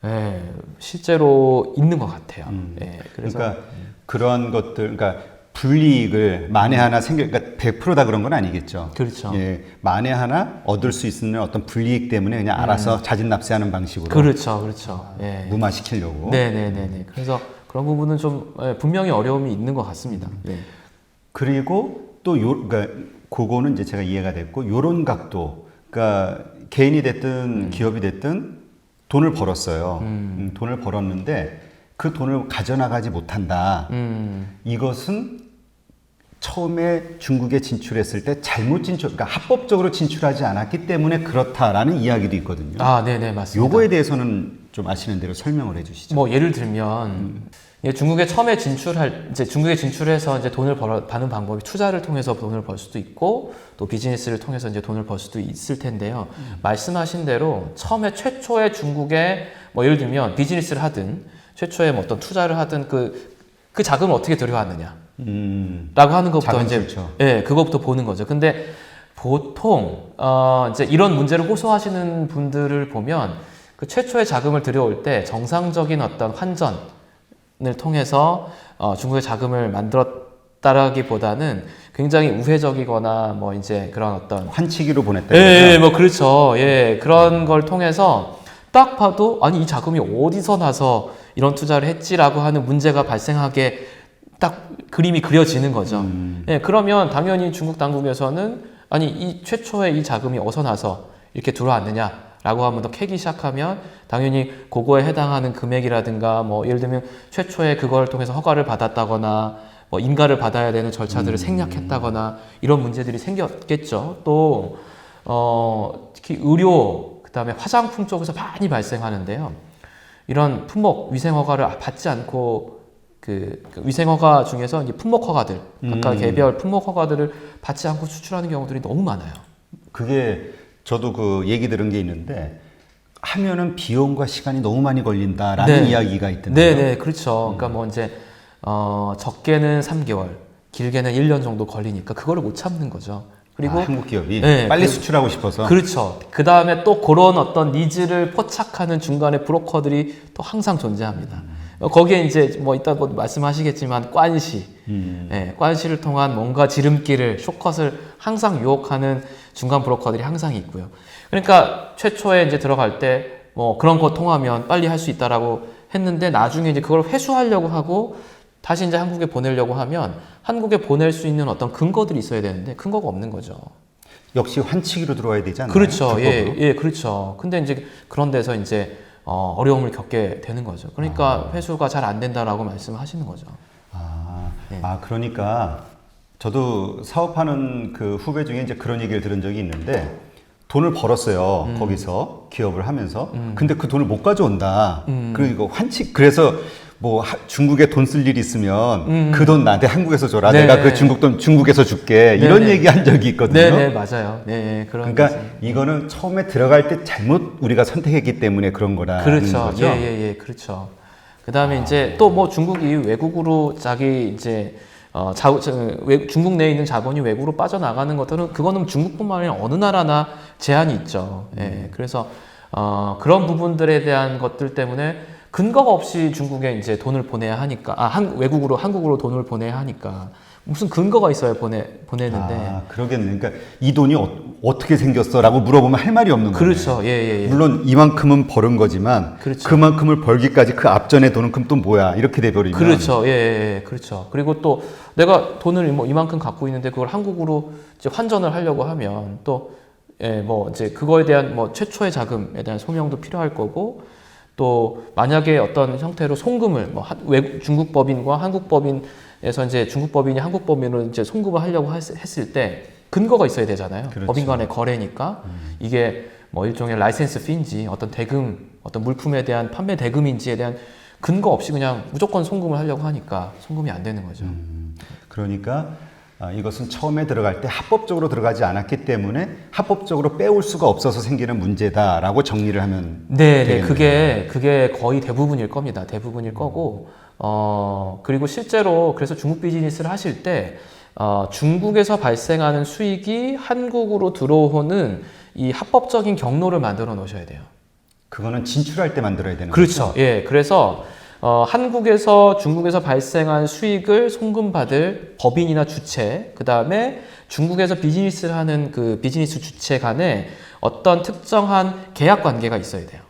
예, 실제로 있는 것 같아요. 예, 그래서 그러니까 그런 것들, 그러니까 불이익을 만에 하나 그러니까 100%다 그런 건 아니겠죠. 그렇죠. 예, 만에 하나 얻을 수 있는 어떤 불이익 때문에 그냥 알아서 자진납세하는 방식으로 그렇죠. 예. 무마시키려고. 네네네네. 그래서 그런 부분은 좀 분명히 어려움이 있는 것 같습니다. 네. 그리고 또 그러니까 그거는 이제 제가 이해가 됐고 요런 각도, 그러니까 개인이 됐든 기업이 됐든 돈을 벌었어요. 돈을 벌었는데 그 돈을 가져나가지 못한다. 이것은 처음에 중국에 진출했을 때 잘못 그러니까 합법적으로 진출하지 않았기 때문에 그렇다라는 이야기도 있거든요. 아, 네네, 맞습니다. 요거에 대해서는 좀 아시는 대로 설명을 해주시죠. 뭐 예를 들면 중국에 처음에 중국에 진출해서 이제 돈을 버는 방법이 투자를 통해서 돈을 벌 수도 있고 또 비즈니스를 통해서 이제 돈을 벌 수도 있을 텐데요. 말씀하신 대로 처음에 최초의 중국에 뭐 예를 들면 비즈니스를 하든 최초에 뭐 어떤 투자를 하든 그 자금을 어떻게 들여왔느냐. 라고 하는 것부터 이제 예, 그것부터 보는 거죠. 근데 보통 이제 이런 문제를 호소하시는 분들을 보면 그 최초의 자금을 들여올 때 정상적인 어떤 환전을 통해서 중국의 자금을 만들었다라기보다는 굉장히 우회적이거나 뭐 이제 그런 어떤 환치기로 보냈다. 예, 뭐 그렇죠. 예, 그런 걸 통해서 딱 봐도 아니 이 자금이 어디서 나서 이런 투자를 했지라고 하는 문제가 발생하게 딱 그림이 그려지는 거죠. 예, 그러면 당연히 중국 당국에서는 아니 이 최초의 이 자금이 어디서 나서 이렇게 들어왔느냐라고 한번 더 캐기 시작하면 당연히 그거에 해당하는 금액이라든가 뭐 예를 들면 최초에 그걸 통해서 허가를 받았다거나 뭐 인가를 받아야 되는 절차들을 생략했다거나 이런 문제들이 생겼겠죠. 또 특히 의료 그다음에 화장품 쪽에서 많이 발생하는데요. 이런 품목 위생 허가를 받지 않고 그 위생 허가 중에서 이제 품목 허가들 각각 개별 품목 허가들을 받지 않고 수출하는 경우들이 너무 많아요. 그게 저도 그 얘기 들은 게 있는데 하면은 비용과 시간이 너무 많이 걸린다라는 네. 이야기가 있던데요. 네, 그렇죠. 그러니까 뭐 이제 적게는 3개월, 길게는 1년 정도 걸리니까 그거를 못 참는 거죠. 그리고 한국 기업이 네, 빨리 수출하고 싶어서. 그렇죠. 그 다음에 또 그런 어떤 니즈를 포착하는 중간에 브로커들이 또 항상 존재합니다. 거기에 이제 뭐 이따 뭐 말씀하시겠지만 관시, 예, 관시를 통한 뭔가 지름길을 쇼컷을 항상 유혹하는 중간 브로커들이 항상 있고요. 그러니까 최초에 이제 들어갈 때 뭐 그런 거 통하면 빨리 할 수 있다라고 했는데 나중에 이제 그걸 회수하려고 하고 다시 이제 한국에 보내려고 하면 한국에 보낼 수 있는 어떤 근거들이 있어야 되는데 근거가 없는 거죠. 역시 환치기로 들어와야 되지 않나요? 그렇죠. 불법으로? 예, 그렇죠. 근데 이제 그런 데서 이제 어려움을 겪게 되는 거죠. 그러니까 회수가 잘 안 된다라고 말씀하시는 거죠. 네. 그러니까 저도 사업하는 그 후배 중에 이제 그런 얘기를 들은 적이 있는데 돈을 벌었어요. 거기서 기업을 하면서. 근데 그 돈을 못 가져온다. 그리고 그래서 뭐 중국에 돈 쓸 일 있으면 그 돈 나한테 한국에서 줘라. 네. 내가 그 중국 돈 중국에서 줄게. 이런 네. 얘기 한 적이 있거든요. 네, 맞아요. 네, 그런 그러니까 이거는 처음에 들어갈 때 잘못 우리가 선택했기 때문에 그런 거라는 그렇죠. 거죠. 예, 그렇죠. 그다음에 이제 또 뭐 중국이 외국으로 자기 이제 중국 내에 있는 자본이 외국으로 빠져나가는 것들은 그거는 중국뿐만 아니라 어느 나라나 제한이 있죠. 예, 그래서 그런 부분들에 대한 것들 때문에 근거가 없이 중국에 이제 돈을 보내야 하니까 한국으로 돈을 보내야 하니까 무슨 근거가 있어야 보내는데 그러겠네. 그러니까 이 돈이 어떻게 생겼어라고 물어보면 할 말이 없는 거예요. 그렇죠. 예. 물론 이만큼은 벌은 거지만 그렇죠. 그만큼을 벌기까지 그 앞전의 돈은 그럼 또 뭐야 이렇게 돼버리면 그렇죠. 예, 그렇죠. 그리고 또 내가 돈을 뭐 이만큼 갖고 있는데 그걸 한국으로 이제 환전을 하려고 하면 또 뭐 이제 그거에 대한 뭐 최초의 자금에 대한 소명도 필요할 거고 또 만약에 어떤 형태로 송금을 뭐 중국 법인과 한국 법인에서 이제 중국 법인이 한국 법인으로 이제 송금을 하려고 했을 때 근거가 있어야 되잖아요. 그렇죠. 법인 간의 거래니까 이게 뭐 일종의 라이센스 피인지 어떤 대금, 어떤 물품에 대한 판매 대금인지에 대한 근거 없이 그냥 무조건 송금을 하려고 하니까 송금이 안 되는 거죠. 그러니까 이것은 처음에 들어갈 때 합법적으로 들어가지 않았기 때문에 합법적으로 빼올 수가 없어서 생기는 문제다라고 정리를 하면 네, 되겠네요. 그게 거의 대부분일 겁니다. 대부분일 거고 그리고 실제로 그래서 중국 비즈니스를 하실 때 중국에서 발생하는 수익이 한국으로 들어오는 이 합법적인 경로를 만들어 놓으셔야 돼요. 그거는 진출할 때 만들어야 되는 그렇죠. 거죠? 예, 그래서 한국에서 중국에서 발생한 수익을 송금받을 법인이나 주체, 그 다음에 중국에서 비즈니스를 하는 그 비즈니스 주체 간에 어떤 특정한 계약 관계가 있어야 돼요.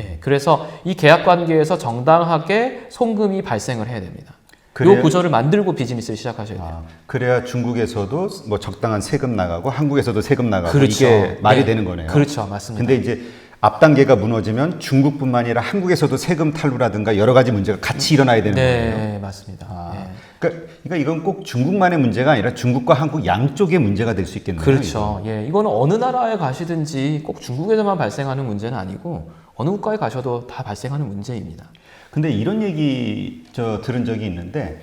예, 그래서 이 계약 관계에서 정당하게 송금이 발생을 해야 됩니다. 이 구조를 만들고 비즈니스를 시작하셔야 돼요. 그래야 중국에서도 뭐 적당한 세금 나가고 한국에서도 세금 나가고 그렇죠. 이게 말이 네. 되는 거네요. 그렇죠, 맞습니다. 근데 이제 앞 단계가 무너지면 중국뿐만 아니라 한국에서도 세금 탈루라든가 여러 가지 문제가 같이 일어나야 되는 거예요. 네, 맞습니다. 그러니까 이건 꼭 중국만의 문제가 아니라 중국과 한국 양쪽의 문제가 될 수 있겠네요. 그렇죠. 예, 이거는 어느 나라에 가시든지 꼭 중국에서만 발생하는 문제는 아니고 어느 국가에 가셔도 다 발생하는 문제입니다. 근데 이런 얘기 들은 적이 있는데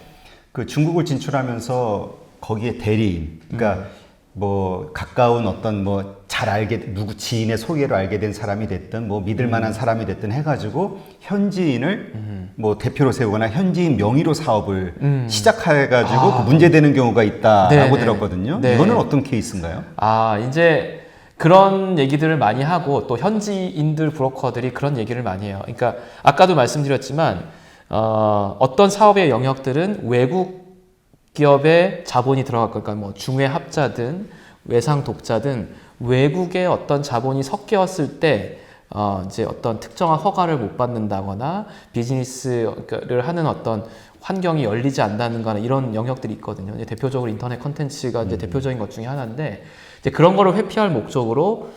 그 중국을 진출하면서 거기에 대리인, 그러니까 뭐 가까운 어떤 뭐 잘 알게 누구 지인의 소개로 알게 된 사람이 됐든 뭐 믿을 만한 사람이 됐든 해가지고 현지인을 뭐 대표로 세우거나 현지인 명의로 사업을 시작해가지고 그 문제되는 경우가 있다라고 네네. 들었거든요. 네. 이거는 어떤 케이스인가요? 이제 그런 얘기들을 많이 하고 또 현지인들 브로커들이 그런 얘기를 많이 해요. 그러니까 아까도 말씀드렸지만 어떤 사업의 영역들은 외국 기업의 자본이 들어갈 거니까 뭐 중외 합자든 외상 독자든 외국의 어떤 자본이 섞였을 때 이제 어떤 특정한 허가를 못 받는다거나 비즈니스를 하는 어떤 환경이 열리지 않는다거나 이런 영역들이 있거든요. 이제 대표적으로 인터넷 컨텐츠가 이제 대표적인 것 중에 하나인데 이제 그런 거를 회피할 목적으로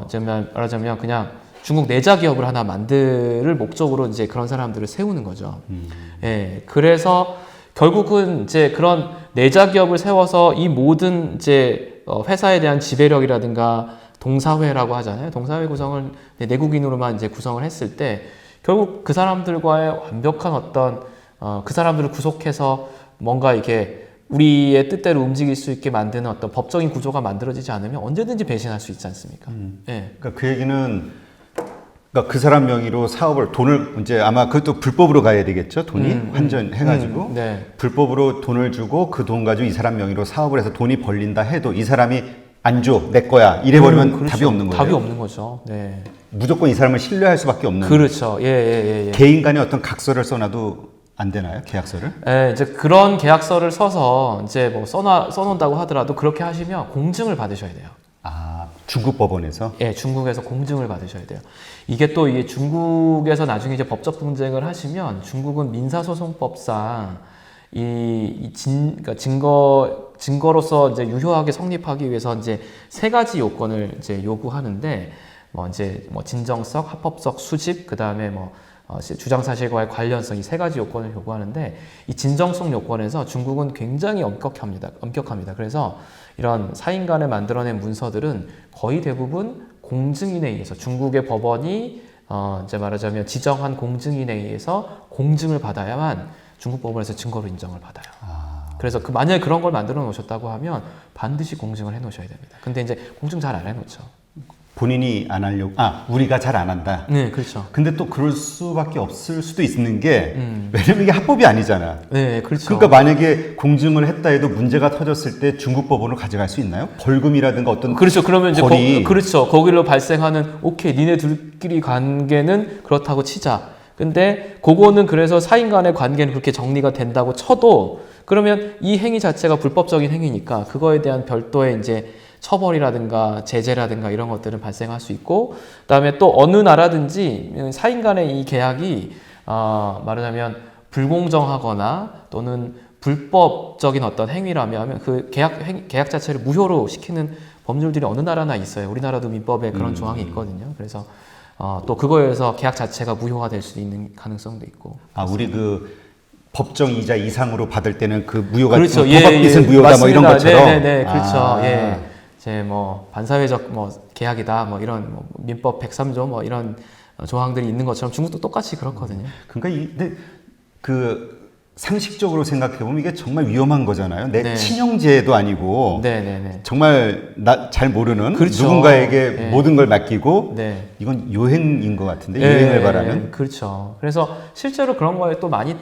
이제 말하자면 그냥 중국 내자 기업을 하나 만들 목적으로 이제 그런 사람들을 세우는 거죠. 예, 그래서 결국은 이제 그런 내자 기업을 세워서 이 모든 이제 회사에 대한 지배력이라든가 동사회라고 하잖아요. 동사회 구성을 내국인으로만 이제 구성을 했을 때 결국 그 사람들과의 완벽한 어떤 그 사람들을 구속해서 뭔가 이게 우리의 뜻대로 움직일 수 있게 만드는 어떤 법적인 구조가 만들어지지 않으면 언제든지 배신할 수 있지 않습니까? 예. 그러니까 그 얘기는 그러니까 그 사람 명의로 사업을 돈을 이제 아마 그것도 불법으로 가야 되겠죠. 돈이 환전해가지고 네. 불법으로 돈을 주고 그 돈 가지고 이 사람 명의로 사업을 해서 돈이 벌린다 해도 이 사람이 안 줘, 내 거야 이래 버리면 그렇죠. 답이 없는 거예요. 답이 없는 거죠. 네. 무조건 이 사람을 신뢰할 수밖에 없는. 그렇죠. 예. 개인 간에 어떤 각서를 써놔도 안 되나요? 계약서를? 예, 이제 그런 계약서를 써서 이제 뭐 써놓는다고 하더라도 그렇게 하시면 공증을 받으셔야 돼요. 아, 중국 법원에서? 예, 중국에서 공증을 받으셔야 돼요. 이게 중국에서 나중에 이제 법적 분쟁을 하시면 중국은 민사소송법상 그러니까 증거로서 이제 유효하게 성립하기 위해서 이제 세 가지 요건을 이제 요구하는데 뭐 진정성, 합법성, 수집, 그 다음에 주장 사실과의 관련성 이 세 가지 요건을 요구하는데 이 진정성 요건에서 중국은 굉장히 엄격합니다. 그래서 이런 사인 간에 만들어낸 문서들은 거의 대부분 공증인에 의해서 중국의 법원이 이제 말하자면 지정한 공증인에 의해서 공증을 받아야만 중국 법원에서 증거로 인정을 받아요. 그래서 만약에 그런 걸 만들어 놓으셨다고 하면 반드시 공증을 해 놓으셔야 됩니다. 근데 이제 공증 잘 안 해 놓죠. 본인이 안 하려고, 우리가 잘 안 한다. 네, 그렇죠. 근데 또 그럴 수밖에 없을 수도 있는 게, 왜냐면 이게 합법이 아니잖아. 네, 그렇죠. 그러니까 만약에 공증을 했다 해도 문제가 터졌을 때 중국 법원으로 가져갈 수 있나요? 벌금이라든가 어떤. 그렇죠. 그러면 이제 그렇죠. 거기로 발생하는, 오케이, 니네들끼리 관계는 그렇다고 치자. 근데 그거는 그래서 사인 간의 관계는 그렇게 정리가 된다고 쳐도 그러면 이 행위 자체가 불법적인 행위니까 그거에 대한 별도의 이제 처벌이라든가 제재라든가 이런 것들은 발생할 수 있고, 그다음에 또 어느 나라든지 사인 간의 이 계약이 말하자면 불공정하거나 또는 불법적인 어떤 행위라면 그 계약 자체를 무효로 시키는 법률들이 어느 나라나 있어요. 우리나라도 민법에 그런 조항이 있거든요. 그래서 또 그거에서 계약 자체가 무효가 될 수 있는 가능성도 있고. 우리 그 법정 이자 이상으로 받을 때는 그 무효가 그렇죠. 도박빚은 무효다 맞습니다. 뭐 이런 것처럼. 네네네. 그렇죠. 예. 이제 반사회적 계약이다 이런 민법 103조 이런 조항들이 있는 것처럼 중국도 똑같이 그렇거든요. 그러니까 근데 그 상식적으로 생각해 보면 이게 정말 위험한 거잖아요. 내 네. 친형제도 아니고 네네네. 정말 나 잘 모르는 그렇죠. 누군가에게 네. 모든 걸 맡기고 이건 이건 요행인 것 같은데 요행을 바라는. 그렇죠. 그래서 실제로 그런 거에 또 많이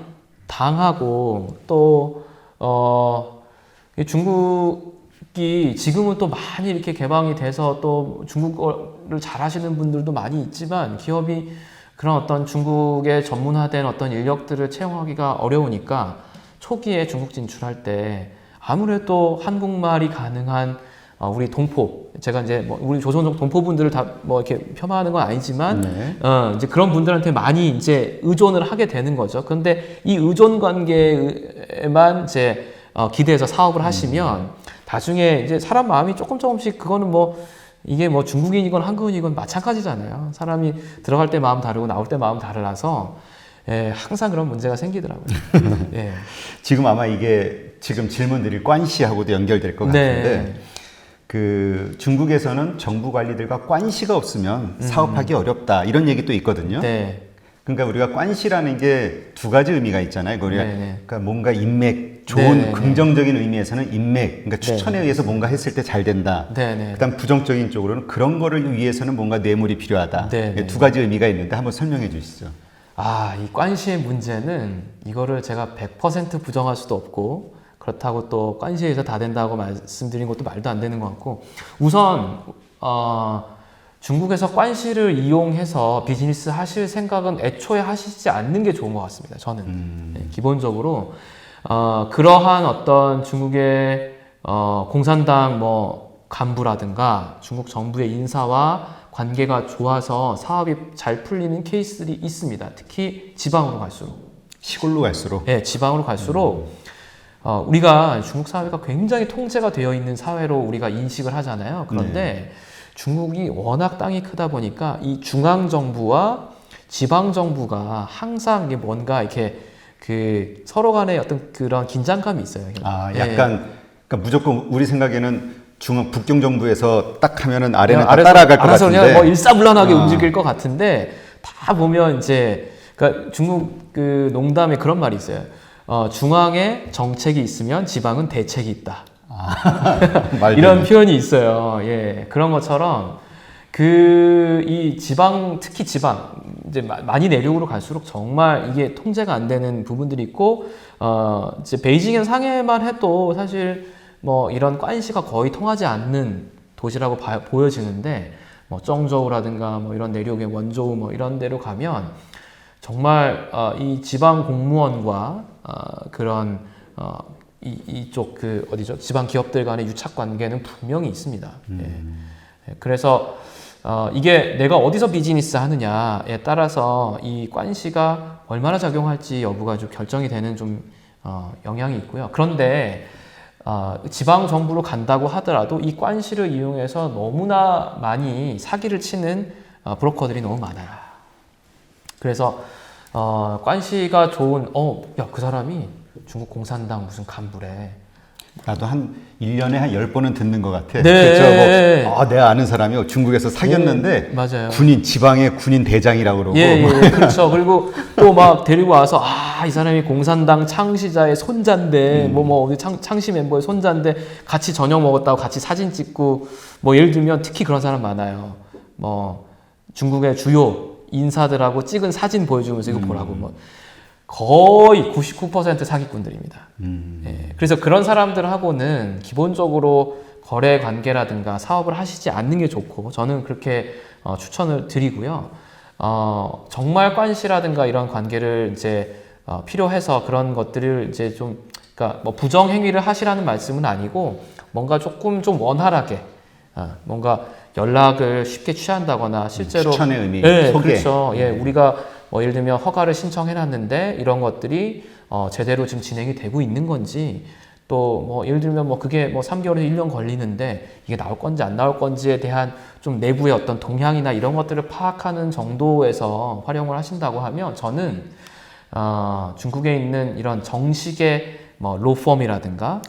당하고 또 중국이 지금은 또 많이 이렇게 개방이 돼서 또 중국어를 잘하시는 분들도 많이 있지만 기업이 그런 어떤 중국에 전문화된 어떤 인력들을 채용하기가 어려우니까 초기에 중국 진출할 때 아무래도 한국말이 가능한 우리 동포, 제가 이제 우리 조선족 동포분들을 다 이렇게 폄하하는 건 아니지만 이제 그런 분들한테 많이 이제 의존을 하게 되는 거죠. 그런데 이 의존 관계에만 이제 기대해서 사업을 하시면 나중에 이제 사람 마음이 조금씩 그거는 이게 중국인이건 한국인이건 마찬가지잖아요. 사람이 들어갈 때 마음 다르고 나올 때 마음 다르라서 항상 그런 문제가 생기더라고요. 예. 지금 아마 이게 지금 질문 드릴 관시하고도 연결될 것 같은데 그 중국에서는 정부 관리들과 관시가 없으면 사업하기 어렵다 이런 얘기 또 있거든요. 네. 그러니까 우리가 관시라는 게 두 가지 의미가 있잖아요. 그러니까 뭔가 인맥, 좋은 긍정적인 의미에서는 인맥, 그러니까 추천에 의해서 뭔가 했을 때 잘 된다. 그다음 부정적인 쪽으로는 그런 거를 위해서는 뭔가 뇌물이 필요하다. 두 가지 의미가 있는데 한번 설명해 주시죠. 이 관시의 문제는 이거를 제가 100% 부정할 수도 없고 그렇다고 또 관시에서 다 된다고 말씀드린 것도 말도 안 되는 것 같고 우선 중국에서 관시를 이용해서 비즈니스 하실 생각은 애초에 하시지 않는 게 좋은 것 같습니다. 저는 기본적으로 그러한 어떤 중국의 공산당 간부라든가 중국 정부의 인사와 관계가 좋아서 사업이 잘 풀리는 케이스들이 있습니다. 특히 지방으로 갈수록. 시골로 갈수록? 네, 지방으로 갈수록 우리가 중국 사회가 굉장히 통제가 되어 있는 사회로 우리가 인식을 하잖아요. 그런데 중국이 워낙 땅이 크다 보니까 이 중앙 정부와 지방 정부가 항상 이게 뭔가 이렇게 그 서로 간에 어떤 그런 긴장감이 있어요. 약간 그러니까 무조건 우리 생각에는 중앙 북경 정부에서 딱 하면은 아래는 다 따라갈 것 같은데 그냥 일사불란하게 움직일 것 같은데 다 보면 이제 그러니까 중국 그 농담에 그런 말이 있어요. 중앙에 정책이 있으면 지방은 대책이 있다. 이런 표현이 있어요. 그런 것처럼 이 지방, 특히 지방, 이제 많이 내륙으로 갈수록 정말 이게 통제가 안 되는 부분들이 있고, 이제 베이징이나 상해만 해도 사실 뭐 이런 관시가 거의 통하지 않는 도시라고 보여지는데, 뭐 정저우라든가 뭐 이런 내륙의 원저우 뭐 이런 데로 가면 정말 이 지방 공무원과 그런 이쪽 그 어디죠? 지방 기업들 간의 유착 관계는 분명히 있습니다. 예. 그래서 이게 내가 어디서 비즈니스 하느냐에 따라서 이 관시가 얼마나 작용할지 여부가 좀 결정이 되는 좀 영향이 있고요. 그런데 지방 정부로 간다고 하더라도 이 관시를 이용해서 너무나 많이 사기를 치는 브로커들이 너무 많아요. 그래서 관시가 좋은 야, 그 사람이 중국 공산당 무슨 간부래. 나도 한 1년에 한 10번은 듣는 것 같아. 네. 그렇죠. 내가 아는 사람이 중국에서 사귀었는데 맞아요. 지방의 군인 대장이라고 그러고. 예, 그렇죠. 그리고 또 막 데리고 와서 이 사람이 공산당 창시자의 손자인데 창시 멤버의 손자인데 같이 저녁 먹었다고 같이 사진 찍고 뭐 예를 들면 특히 그런 사람 많아요. 뭐 중국의 주요 인사들하고 찍은 사진 보여주면서 이거 보라고 뭐 거의 99% 사기꾼들입니다. 예, 그래서 그런 사람들하고는 기본적으로 거래 관계라든가 사업을 하시지 않는 게 좋고 저는 그렇게 추천을 드리고요. 정말 관시라든가 이런 관계를 이제 필요해서 그런 것들을 이제 좀 그러니까 뭐 부정 행위를 하시라는 말씀은 아니고 뭔가 조금 좀 원활하게 뭔가 연락을 쉽게 취한다거나 실제로 추천의 의미, 네, 소개. 그렇죠. 예, 우리가 뭐 예를 들면 허가를 신청해놨는데 이런 것들이 제대로 지금 진행이 되고 있는 건지 또 뭐 예를 들면 뭐 그게 뭐 3개월에서 1년 걸리는데 이게 나올 건지 안 나올 건지에 대한 좀 내부의 어떤 동향이나 이런 것들을 파악하는 정도에서 활용을 하신다고 하면 저는 중국에 있는 이런 정식의 뭐 로펌이라든가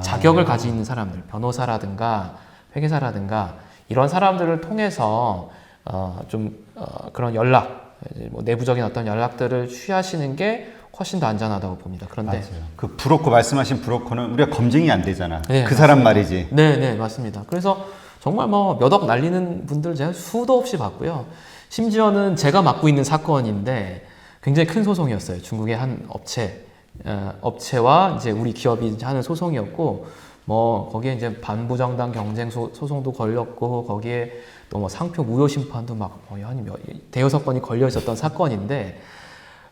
자격을 가지고 있는 사람들, 변호사라든가 회계사라든가 이런 사람들을 통해서 그런 연락, 뭐 내부적인 어떤 연락들을 취하시는 게 훨씬 더 안전하다고 봅니다. 그런데 맞아요. 그 브로커 말씀하신 브로커는 우리가 검증이 안 되잖아. 네, 그 사람 맞습니다. 말이지. 네, 맞습니다. 그래서 정말 뭐 몇 억 날리는 분들 제가 수도 없이 봤고요. 심지어는 제가 맡고 있는 사건인데 굉장히 큰 소송이었어요. 중국의 한 업체와 이제 우리 기업이 하는 소송이었고, 뭐 거기에 이제 반부정당 경쟁 소송도 걸렸고, 거기에 또 뭐 상표 무효 심판도 막 한 대여섯 건이 걸려 있었던 사건인데,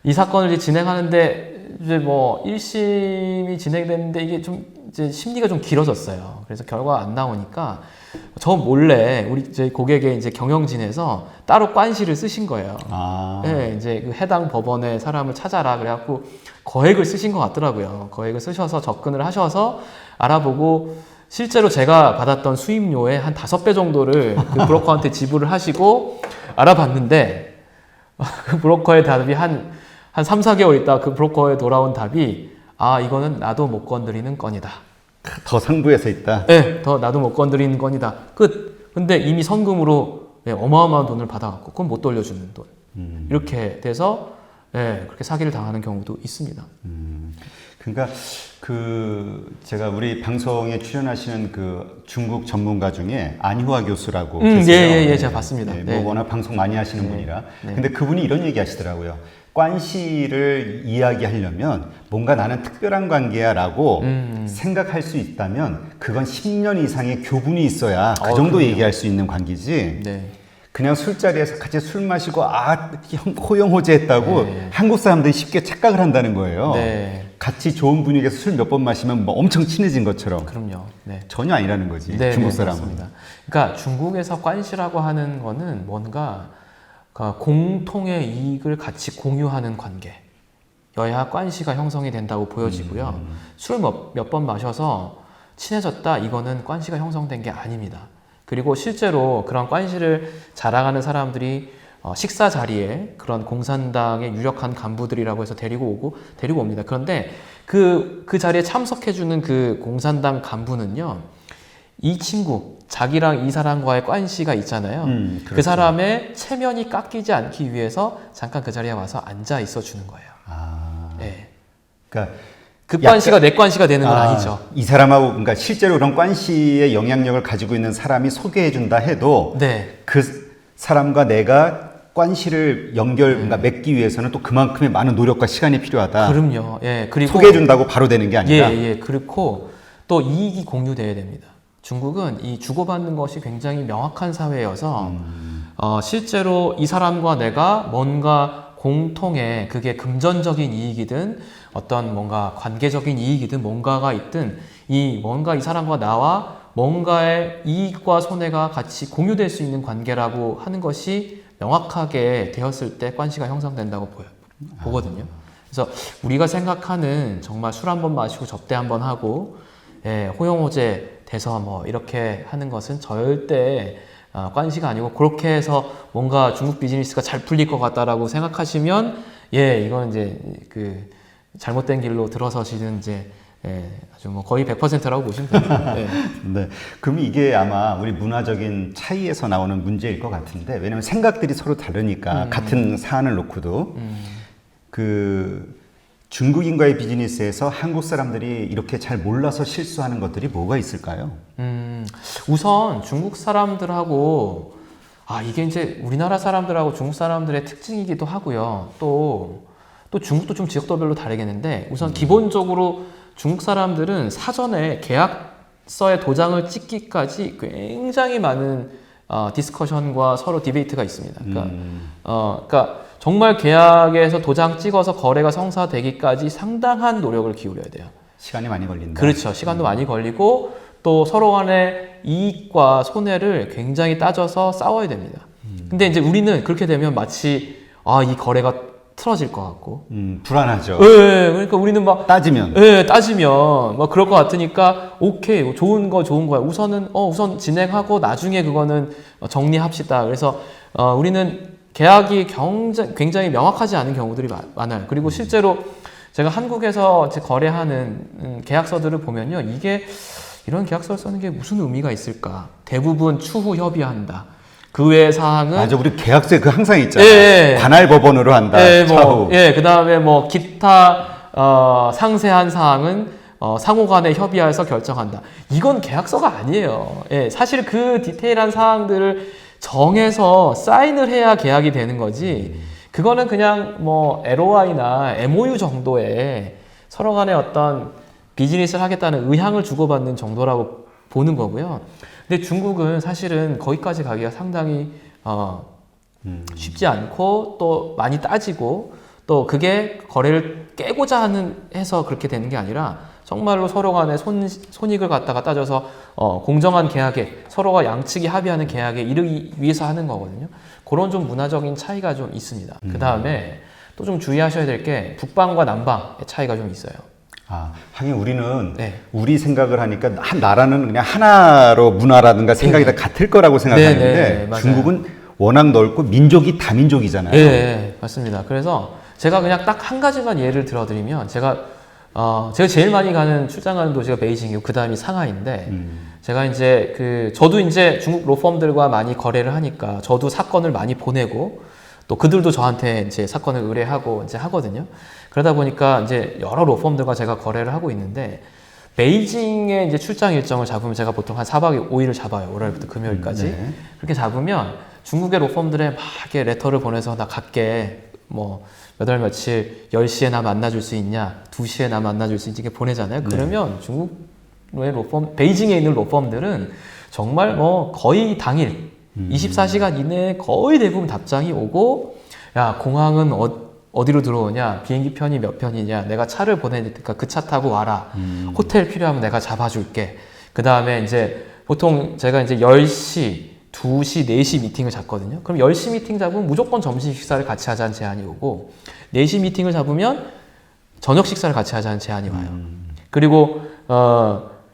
이 사건을 이제 진행하는데 이제 뭐 1심이 진행됐는데 이게 좀 이제 심리가 좀 길어졌어요. 그래서 결과가 안 나오니까 저 몰래 우리 저희 고객의 이제 경영진에서 따로 관시를 쓰신 거예요. 네, 이제 그 해당 법원의 사람을 찾아라 그래갖고 거액을 쓰신 것 같더라고요. 거액을 쓰셔서 접근을 하셔서 알아보고 실제로 제가 받았던 수임료의 한 5배 정도를 그 브로커한테 지불을 하시고 알아봤는데 그 브로커의 답이 한 3, 4개월 있다 그 브로커에 돌아온 답이 이거는 나도 못 건드리는 건이다. 더 상부에서 있다. 네, 더 나도 못 건드리는 건이다. 끝. 근데 이미 선금으로 어마어마한 돈을 받아갖고 그건 못 돌려주는 돈. 이렇게 돼서 그렇게 사기를 당하는 경우도 있습니다. 그러니까 제가 우리 방송에 출연하시는 그 중국 전문가 중에 안휴아 교수라고 계세요. 제가 봤습니다. 뭐 워낙 방송 많이 하시는 분이라. 근데 그분이 이런 얘기 하시더라고요. 관시를 이야기하려면 뭔가 나는 특별한 관계야라고 생각할 수 있다면 그건 10년 이상의 교분이 있어야 그 정도 그럼요. 얘기할 수 있는 관계지. 네. 그냥 술자리에서 같이 술 마시고 호영호재했다고 한국 사람들이 쉽게 착각을 한다는 거예요. 네. 같이 좋은 분위기에서 술 몇 번 마시면 뭐 엄청 친해진 것처럼. 그럼요. 네. 전혀 아니라는 거지. 중국 사람은. 맞습니다. 그러니까 중국에서 관시라고 하는 거는 뭔가 공통의 이익을 같이 공유하는 관계여야 관시가 형성이 된다고 보여지고요. 술 몇 번 마셔서 친해졌다 이거는 관시가 형성된 게 아닙니다. 그리고 실제로 그런 관시를 자랑하는 사람들이 식사 자리에 그런 공산당의 유력한 간부들이라고 해서 데리고 옵니다. 그런데 그 자리에 참석해주는 그 공산당 간부는요, 이 친구, 자기랑 이 사람과의 관시가 있잖아요. 그렇죠. 그 사람의 체면이 깎이지 않기 위해서 잠깐 그 자리에 와서 앉아 있어 주는 거예요. 그러니까 그 관시가 내 관시가 되는 건 아니죠. 이 사람하고 그러니까 실제로 그런 관시의 영향력을 가지고 있는 사람이 소개해 준다 해도 네. 그 사람과 내가 관시를 그러니까 맺기 위해서는 또 그만큼의 많은 노력과 시간이 필요하다. 그럼요. 예. 그리고 소개해 준다고 바로 되는 게 아니라. 예. 그렇고 또 이익이 공유돼야 됩니다. 중국은 이 주고받는 것이 굉장히 명확한 사회여서 실제로 이 사람과 내가 뭔가 공통의 그게 금전적인 이익이든 어떤 뭔가 관계적인 이익이든 뭔가가 있든 뭔가 이 사람과 나와 뭔가의 이익과 손해가 같이 공유될 수 있는 관계라고 하는 것이 명확하게 되었을 때 관시가 형성된다고 보거든요. 그래서 우리가 생각하는 정말 술 한 번 마시고 접대 한 번 하고 호영호재 돼서 뭐 이렇게 하는 것은 절대 관시가 아니고, 그렇게 해서 뭔가 중국 비즈니스가 잘 풀릴 것 같다라고 생각하시면 이건 이제 그 잘못된 길로 들어서시는 이제 아주 뭐 거의 100%라고 보시면 됩니다. 네. 그럼 이게 아마 우리 문화적인 차이에서 나오는 문제일 것 같은데, 왜냐면 생각들이 서로 다르니까 같은 사안을 놓고도 그 중국인과의 비즈니스에서 한국 사람들이 이렇게 잘 몰라서 실수하는 것들이 뭐가 있을까요? 우선 중국 사람들하고 이게 이제 우리나라 사람들하고 중국 사람들의 특징이기도 하고요. 또 중국도 좀 지역도별로 다르겠는데, 우선 기본적으로 중국 사람들은 사전에 계약서에 도장을 찍기까지 굉장히 많은 디스커션과 서로 디베이트가 있습니다. 그러니까 정말 계약에서 도장 찍어서 거래가 성사되기까지 상당한 노력을 기울여야 돼요. 시간이 많이 걸린다. 그렇죠. 시간도 많이 걸리고 또 서로 간의 이익과 손해를 굉장히 따져서 싸워야 됩니다. 근데 이제 우리는 그렇게 되면 마치 이 거래가 틀어질 것 같고 불안하죠. 그러니까 우리는 막 따지면 막 그럴 것 같으니까 오케이, 좋은 거야. 우선 진행하고 나중에 그거는 정리합시다. 그래서 우리는 계약이 굉장히 명확하지 않은 경우들이 많아요. 그리고 실제로 제가 한국에서 거래하는 계약서들을 보면요, 이런 계약서를 쓰는 게 무슨 의미가 있을까? 대부분 추후 협의한다. 그 외의 사항은 맞아, 우리 계약서에 항상 있잖아요. 관할 법원으로 한다. 차후. 그다음에 뭐 기타 상세한 사항은 상호간에 협의해서 결정한다. 이건 계약서가 아니에요. 사실 그 디테일한 사항들을 정해서 사인을 해야 계약이 되는 거지. 그거는 그냥 뭐 LOI나 MOU 정도의 서로 간에 어떤 비즈니스를 하겠다는 의향을 주고받는 정도라고 보는 거고요. 근데 중국은 사실은 거기까지 가기가 상당히 쉽지 않고 또 많이 따지고, 또 그게 거래를 깨고자 해서 그렇게 되는 게 아니라 정말로 서로 간에 손익을 갖다가 따져서 공정한 계약에, 서로가 양측이 합의하는 계약에 이르기 위해서 하는 거거든요. 그런 좀 문화적인 차이가 좀 있습니다. 그 다음에 또 좀 주의하셔야 될 게 북방과 남방의 차이가 좀 있어요. 하긴 우리는 우리 생각을 하니까 나라는 그냥 하나로 문화라든가 생각이 다 같을 거라고 생각하는데 중국은 워낙 넓고 민족이 다민족이잖아요. 네, 맞습니다. 그래서 제가 그냥 딱 한 가지만 예를 들어드리면, 제가 제일 많이 출장 가는 도시가 베이징이고 그 다음이 상하이인데, 제가 저도 이제 중국 로펌들과 많이 거래를 하니까 저도 사건을 많이 보내고 또 그들도 저한테 이제 사건을 의뢰하고 이제 하거든요. 그러다 보니까 이제 여러 로펌들과 제가 거래를 하고 있는데, 베이징에 이제 출장 일정을 잡으면 제가 보통 한 4박 5일을 잡아요. 월요일부터 금요일까지. 그렇게 잡으면 중국의 로펌들에 막 이렇게 레터를 보내서 나 갈게. 뭐 몇 월 며칠 10시에 나 만나줄 수 있냐, 2시에 나 만나줄 수 있냐, 이렇게 보내잖아요. 그러면 중국의 베이징에 있는 로펌들은 정말 뭐 거의 당일 24시간 이내에 거의 대부분 답장이 오고, 야, 공항은 어디로 들어오냐, 비행기 편이 몇 편이냐, 내가 차를 보내니까 그 차 타고 와라, 호텔 필요하면 내가 잡아줄게. 그 다음에 이제 보통 제가 이제 10시, 2시, 4시 미팅을 잡거든요. 그럼 10시 미팅 잡으면 무조건 점심 식사를 같이 하자는 제안이 오고, 4시 미팅을 잡으면 저녁 식사를 같이 하자는 제안이 와요. 그리고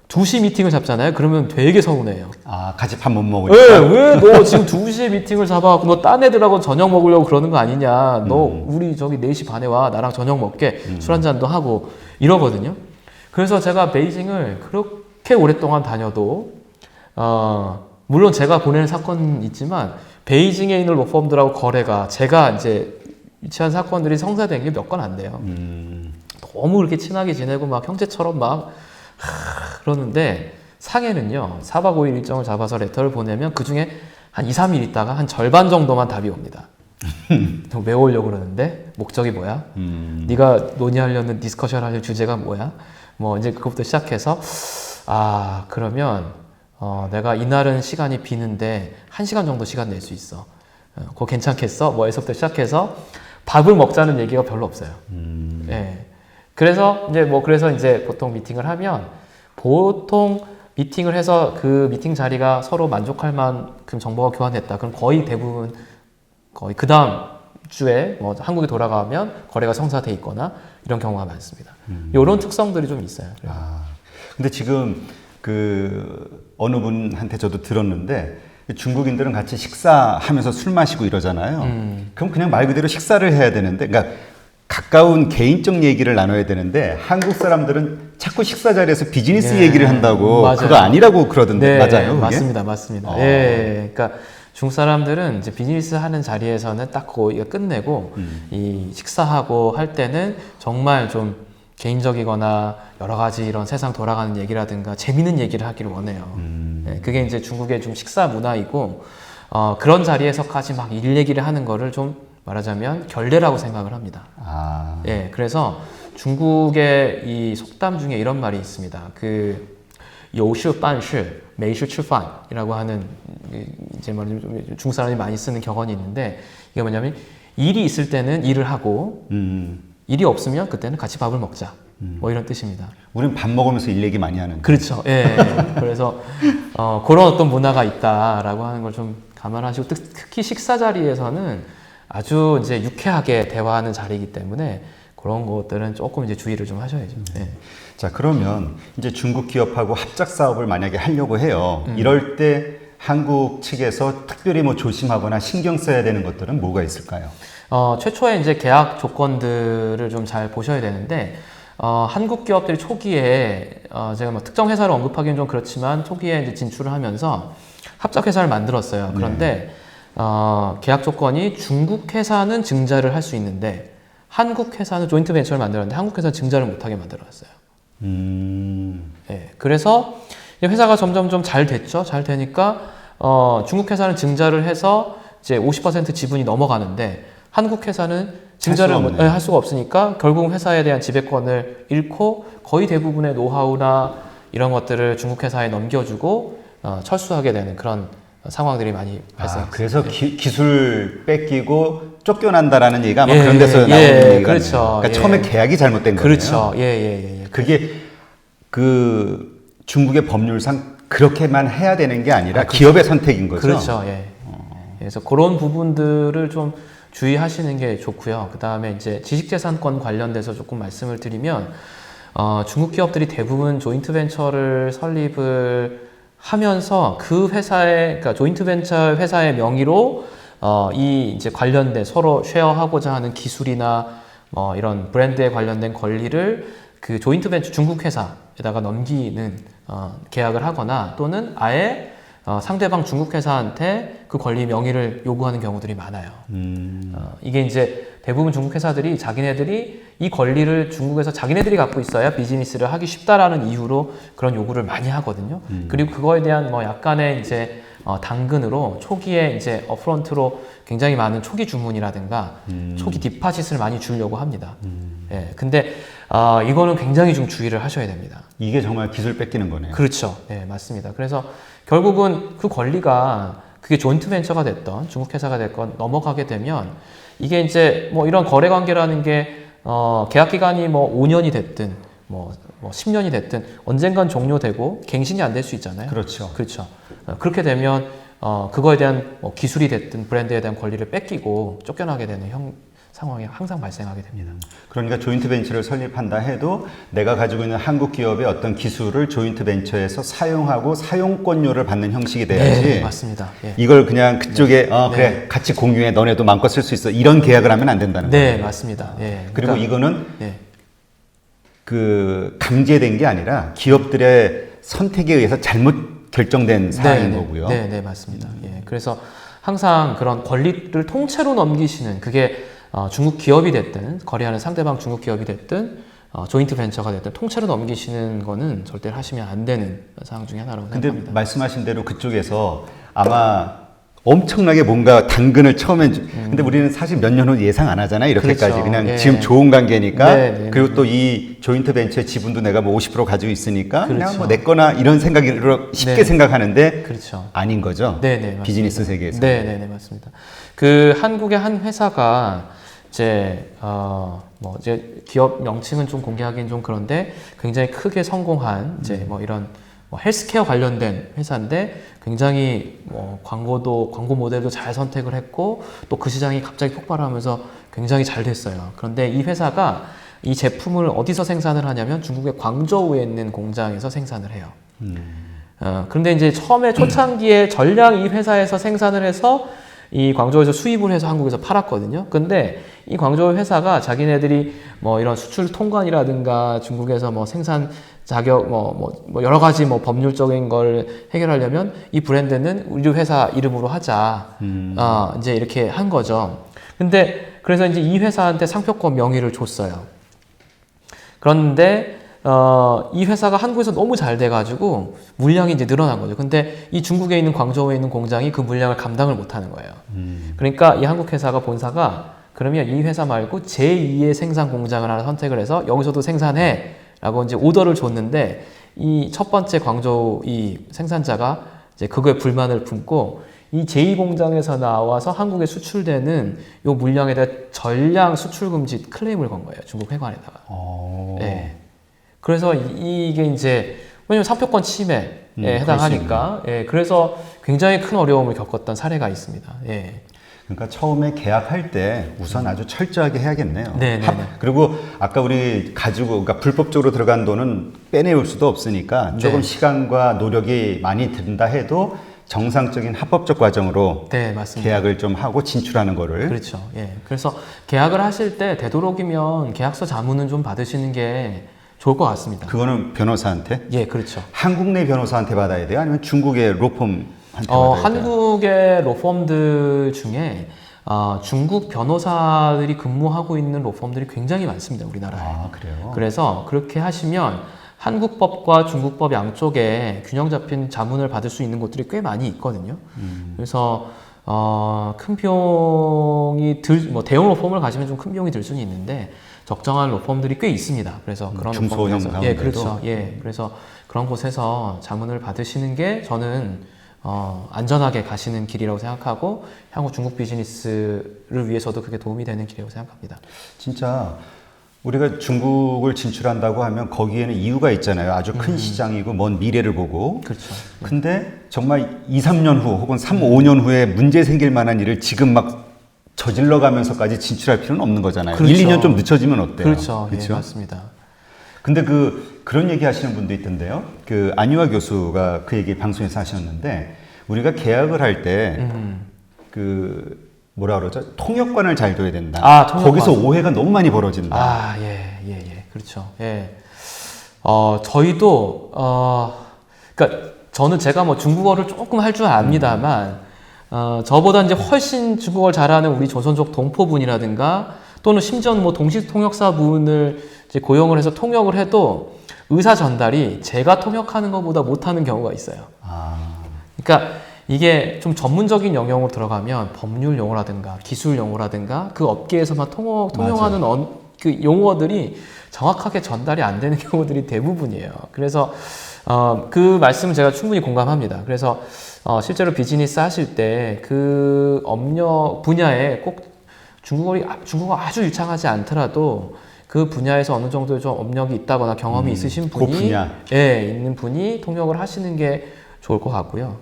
2시 미팅을 잡잖아요. 그러면 되게 서운해요. 같이 밥 못 먹으니까. 왜 너 지금 2시에 미팅을 잡아갖고 너 딴 애들하고 저녁 먹으려고 그러는 거 아니냐. 너 우리 저기 4시 반에 와. 나랑 저녁 먹게. 술 한잔도 하고 이러거든요. 그래서 제가 베이징을 그렇게 오랫동안 다녀도 물론 제가 보내는 사건은 있지만 베이징에 있는 로펌들하고 거래가 제가 이제 유치한 사건들이 성사된 게 몇 건 안 돼요. 너무 이렇게 친하게 지내고 막 형제처럼 막 그러는데 상해는요 4박 5일 일정을 잡아서 레터를 보내면 그 중에 한 2, 3일 있다가 한 절반 정도만 답이 옵니다. 왜 오려고 그러는데 목적이 뭐야? 네가 논의하려는 디스커션 하려는 주제가 뭐야? 뭐 이제 그것부터 시작해서 그러면 내가 이날은 시간이 비는데 1시간 정도 시간 낼 수 있어. 그거 괜찮겠어? 뭐 에서부터 시작해서 밥을 먹자는 얘기가 별로 없어요. 예. 그래서 이제 보통 미팅을 하면 보통 미팅을 해서 그 미팅 자리가 서로 만족할 만큼 정보가 교환됐다. 그럼 거의 대부분 거의 그 다음 주에 뭐 한국에 돌아가면 거래가 성사돼 있거나 이런 경우가 많습니다. 이런 특성들이 좀 있어요. 근데 지금 그 어느 분한테 저도 들었는데 중국인들은 같이 식사하면서 술 마시고 이러잖아요. 그럼 그냥 말 그대로 식사를 해야 되는데, 그러니까 가까운 개인적 얘기를 나눠야 되는데 한국 사람들은 자꾸 식사 자리에서 비즈니스 얘기를 한다고. 맞아요. 그거 아니라고 그러던데. 네, 맞아요? 그게? 맞습니다. 예, 그러니까 중국 사람들은 이제 비즈니스 하는 자리에서는 딱 거기가 끝내고 이 식사하고 할 때는 정말 좀 개인적이거나 여러 가지 이런 세상 돌아가는 얘기라든가 재밌는 얘기를 하기를 원해요. 네, 그게 이제 중국의 좀 식사 문화이고 그런 자리에서까지 막 일 얘기를 하는 거를 좀 말하자면 결례라고 생각을 합니다. 예, 그래서 중국의 이 속담 중에 이런 말이 있습니다. 그 요시 반시, 메이시吃饭이라고 하는 이제 말하자면 중국 사람이 많이 쓰는 격언이 있는데 이게 뭐냐면 일이 있을 때는 일을 하고 일이 없으면 그때는 같이 밥을 먹자. 뭐 이런 뜻입니다. 우린 밥 먹으면서 일 얘기 많이 하는데. 그렇죠. 예. 그래서 그런 어떤 문화가 있다라고 하는 걸 좀 감안하시고 특히 식사 자리에서는 아주 이제 유쾌하게 대화하는 자리이기 때문에 그런 것들은 조금 이제 주의를 좀 하셔야죠. 예. 자, 그러면 이제 중국 기업하고 합작 사업을 만약에 하려고 해요. 이럴 때 한국 측에서 특별히 뭐 조심하거나 신경 써야 되는 것들은 뭐가 있을까요? 최초에 이제 계약 조건들을 좀 잘 보셔야 되는데, 한국 기업들이 초기에, 제가 뭐 특정 회사를 언급하기는 좀 그렇지만, 초기에 이제 진출을 하면서 합작 회사를 만들었어요. 그런데, 계약 조건이 중국 회사는 증자를 할 수 있는데, 한국 회사는 조인트 벤처를 만들었는데, 한국 회사는 증자를 못하게 만들어놨어요. 네, 그래서 회사가 점점 좀 잘 됐죠. 잘 되니까, 중국 회사는 증자를 해서 이제 50% 지분이 넘어가는데, 한국 회사는 증자를 할 수가 없으니까 결국 회사에 대한 지배권을 잃고 거의 대부분의 노하우나 이런 것들을 중국 회사에 넘겨주고 철수하게 되는 그런 상황들이 많이 발생했어요. 그래서 기술 뺏기고 쫓겨난다라는 얘기가 아마 그런 데서 나오는 얘기가 그렇죠. 그러니까 처음에 계약이 잘못된 거예요. 그렇죠. 그게 그 중국의 법률상 그렇게만 해야 되는 게 아니라 기업의 선택인 거죠. 그렇죠. 그래서 그런 부분들을 좀 주의하시는 게 좋고요. 그 다음에 이제 지식재산권 관련돼서 조금 말씀을 드리면, 중국 기업들이 대부분 조인트 벤처를 설립을 하면서 그 회사의, 그러니까 조인트 벤처 회사의 명의로, 이 이제 관련된 서로 쉐어하고자 하는 기술이나 뭐 이런 브랜드에 관련된 권리를 그 조인트 벤처 중국 회사에다가 넘기는, 계약을 하거나 또는 아예 상대방 중국 회사한테 그 권리 명의를 요구하는 경우들이 많아요. 이게 이제 대부분 중국 회사들이 자기네들이 이 권리를 중국에서 자기네들이 갖고 있어야 비즈니스를 하기 쉽다라는 이유로 그런 요구를 많이 하거든요. 그리고 그거에 대한 뭐 약간의 이제 당근으로 초기에 이제 업프론트로 굉장히 많은 초기 주문이라든가 초기 디파짓을 많이 주려고 합니다. 예, 근데 이거는 굉장히 좀 주의를 하셔야 됩니다. 이게 정말 기술 뺏기는 거네요. 그렇죠. 예, 맞습니다. 그래서 결국은 그 권리가 그게 조인트 벤처가 됐던 중국 회사가 됐건 넘어가게 되면 이게 이제 뭐 이런 거래 관계라는 게 계약 기간이 뭐 5년이 됐든 뭐 10년이 됐든 언젠간 종료되고 갱신이 안 될 수 있잖아요. 그렇죠. 그렇죠. 그렇게 되면 그거에 대한 뭐 기술이 됐든 브랜드에 대한 권리를 뺏기고 쫓겨나게 되는 상황이 항상 발생하게 됩니다. 그러니까 조인트 벤처를 설립한다 해도 내가 가지고 있는 한국 기업의 어떤 기술을 조인트 벤처에서 사용하고 사용권료를 받는 형식이 돼야지. 네, 맞습니다. 예. 이걸 그냥 그쪽에 그래 같이 공유해 너네도 마음껏 쓸 수 있어 이런 계약을 하면 안 된다는 거예요. 네, 맞습니다. 예. 그리고 그러니까, 이거는 그 강제된 게 아니라 기업들의 선택에 의해서 잘못 결정된 사항인 거고요. 네, 맞습니다. 예. 그래서 항상 그런 권리를 통째로 넘기시는 그게 중국 기업이 됐든 거래하는 상대방 중국 기업이 됐든 조인트 벤처가 됐든 통째로 넘기시는 거는 절대 하시면 안 되는 사항 중에 하나라고 근데 생각합니다. 말씀하신 대로 그쪽에서 아마 엄청나게 뭔가 당근을 처음엔 근데 우리는 사실 몇 년 후 예상 안 하잖아요. 이렇게까지 그렇죠. 그냥 예. 지금 좋은 관계니까 네, 네, 그리고 또 이 조인트 벤처의 지분도 내가 뭐 50% 가지고 있으니까 그냥 그렇죠. 뭐 내 거나 이런 생각으로 쉽게 네. 생각하는데 그렇죠. 아닌 거죠. 네네, 맞습니다. 비즈니스 세계에서. 네네네, 맞습니다. 그 한국의 한 회사가 이제 뭐 이제 기업 명칭은 좀 공개하기는 좀 그런데 굉장히 크게 성공한 이제 뭐 이런 뭐 헬스케어 관련된 회사인데 굉장히 뭐 광고 모델도 잘 선택을 했고 또 그 시장이 갑자기 폭발하면서 굉장히 잘 됐어요. 그런데 이 회사가 이 제품을 어디서 생산을 하냐면 중국의 광저우에 있는 공장에서 생산을 해요. 그런데 이제 처음에 초창기에 전량 이 회사에서 생산을 해서 이 광저우에서 수입을 해서 한국에서 팔았거든요. 근데 이 광저우 회사가 자기네들이 뭐 이런 수출 통관이라든가 중국에서 뭐 생산 자격 뭐 여러 가지 뭐 법률적인 걸 해결하려면 이 브랜드는 우리 회사 이름으로 하자. 이제 이렇게 한 거죠. 근데 그래서 이제 이 회사한테 상표권 명의를 줬어요. 그런데 이 회사가 한국에서 너무 잘 돼가지고 물량이 이제 늘어난 거죠. 근데 이 중국에 있는 광저우에 있는 공장이 그 물량을 감당을 못하는 거예요. 그러니까 이 한국 회사가 본사가 그러면 이 회사 말고 제2의 생산 공장을 하나 선택을 해서 여기서도 생산해라고 이제 오더를 줬는데 이 첫 번째 광저우 이 생산자가 이제 그거에 불만을 품고 이 제2 공장에서 나와서 한국에 수출되는 요 물량에 대해 전량 수출 금지 클레임을 건 거예요. 중국 회관에다가. 네. 그래서 이게 이제 왜냐면 상표권 침해에 해당하니까 그래서 굉장히 큰 어려움을 겪었던 사례가 있습니다. 그러니까 처음에 계약할 때 우선 아주 철저하게 해야겠네요. 네. 그리고 아까 우리 가지고 그러니까 불법적으로 들어간 돈은 빼내올 수도 없으니까 조금 네. 시간과 노력이 많이 든다 해도 정상적인 합법적 과정으로 네, 맞습니다. 계약을 좀 하고 진출하는 거를 그렇죠. 그래서 계약을 하실 때 되도록이면 계약서 자문은 좀 받으시는 게 좋을 것 같습니다. 그거는 변호사한테? 그렇죠. 한국 내 변호사한테 받아야 돼요? 아니면 중국의 로펌한테 받아야 돼요? 한국의 로펌들 중에 중국 변호사들이 근무하고 있는 로펌들이 굉장히 많습니다. 우리나라에. 그래요? 그래서 그렇게 하시면 한국법과 중국법 양쪽에 균형 잡힌 자문을 받을 수 있는 곳들이 꽤 많이 있거든요. 그래서 큰 비용이 뭐 대형 로펌을 가시면 좀 큰 비용이 들 수는 있는데 적정한 로펌들이 꽤 있습니다. 그래서 그런 중소형 로펌에서 가운데도? 그렇죠. 그래서 그런 곳에서 자문을 받으시는 게 저는 안전하게 가시는 길이라고 생각하고 향후 중국 비즈니스를 위해서도 그게 도움이 되는 길이라고 생각합니다. 진짜 우리가 중국을 진출한다고 하면 거기에는 이유가 있잖아요. 아주 큰 시장이고 먼 미래를 보고. 그렇죠. 근데 정말 2, 3년 후 혹은 3, 5년 후에 문제 생길 만한 일을 지금 막 저질러 가면서까지 진출할 필요는 없는 거잖아요. 그렇죠. 1, 2년 좀 늦춰지면 어때요? 그렇죠. 그렇죠? 맞습니다. 근데 그런 얘기 하시는 분도 있던데요. 안유아 교수가 그 얘기 방송에서 하셨는데 우리가 계약을 할 때 뭐라 그러죠? 통역관을 잘 둬야 된다. 통역관. 거기서 오해가 너무 많이 벌어진다. 그렇죠. 저희도 그러니까 저는 제가 뭐 중국어를 조금 할 줄 압니다만 저보다 이제 훨씬 중국어를 잘하는 우리 조선족 동포분이라든가 또는 심지어 뭐 동시 통역사분을 이제 고용을 해서 통역을 해도 의사 전달이 제가 통역하는 것보다 못하는 경우가 있어요. 그러니까 이게 좀 전문적인 영역으로 들어가면 법률 용어라든가 기술 용어라든가 그 업계에서만 통용하는 그 용어들이 정확하게 전달이 안 되는 경우들이 대부분이에요. 그래서 그 말씀은 제가 충분히 공감합니다. 그래서 실제로 비즈니스 하실 때 그 업력 분야에 꼭 중국어가 아주 유창하지 않더라도 그 분야에서 어느 정도 좀 업력이 있다거나 경험이 있으신 분이 있는 분이 통역을 하시는 게 좋을 것 같고요.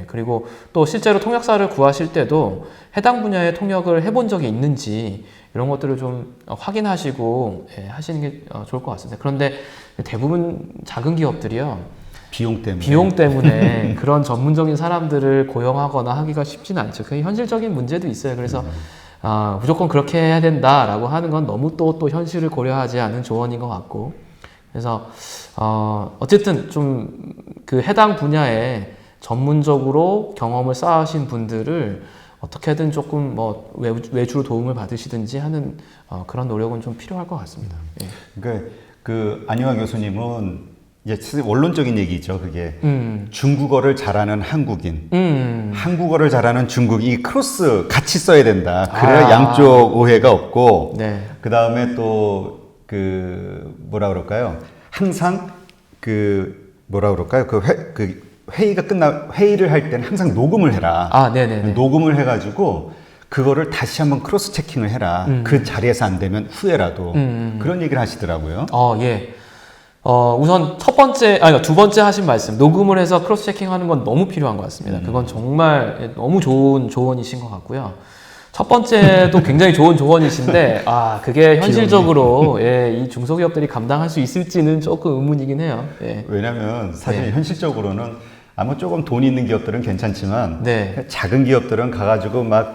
그리고 또 실제로 통역사를 구하실 때도 해당 분야의 통역을 해본 적이 있는지 이런 것들을 좀 확인하시고 하시는 게 좋을 것 같습니다. 그런데 대부분 작은 기업들이요. 비용 때문에 그런 전문적인 사람들을 고용하거나 하기가 쉽지는 않죠. 그게 현실적인 문제도 있어요. 그래서 무조건 그렇게 해야 된다라고 하는 건 너무 또 현실을 고려하지 않은 조언인 것 같고 그래서 어쨌든 좀 그 해당 분야에 전문적으로 경험을 쌓으신 분들을 어떻게든 조금 뭐 외주로 도움을 받으시든지 하는 그런 노력은 좀 필요할 것 같습니다. 예. 그러니까 그 안유아 교수님은 이제 원론적인 얘기죠. 그게 중국어를 잘하는 한국인, 한국어를 잘하는 중국인 이 크로스 같이 써야 된다. 그래야 양쪽 오해가 없고. 네. 그 다음에 또 그 뭐라 그럴까요? 항상 그 뭐라 그럴까요? 그 회의가 회의를 할 때는 항상 녹음을 해라. 네네네. 녹음을 해가지고 그거를 다시 한번 크로스 체킹을 해라. 그 자리에서 안 되면 후회라도 그런 얘기를 하시더라고요. 예. 우선 두 번째 하신 말씀, 녹음을 해서 크로스 체킹하는 건 너무 필요한 것 같습니다. 그건 정말 너무 좋은 조언이신 것 같고요. 첫 번째도 굉장히 좋은 조언이신데, 그게 현실적으로, 이 중소기업들이 감당할 수 있을지는 조금 의문이긴 해요. 예. 왜냐면 사실 현실적으로는 아무 조금 돈 있는 기업들은 괜찮지만 네. 작은 기업들은 가가지고 막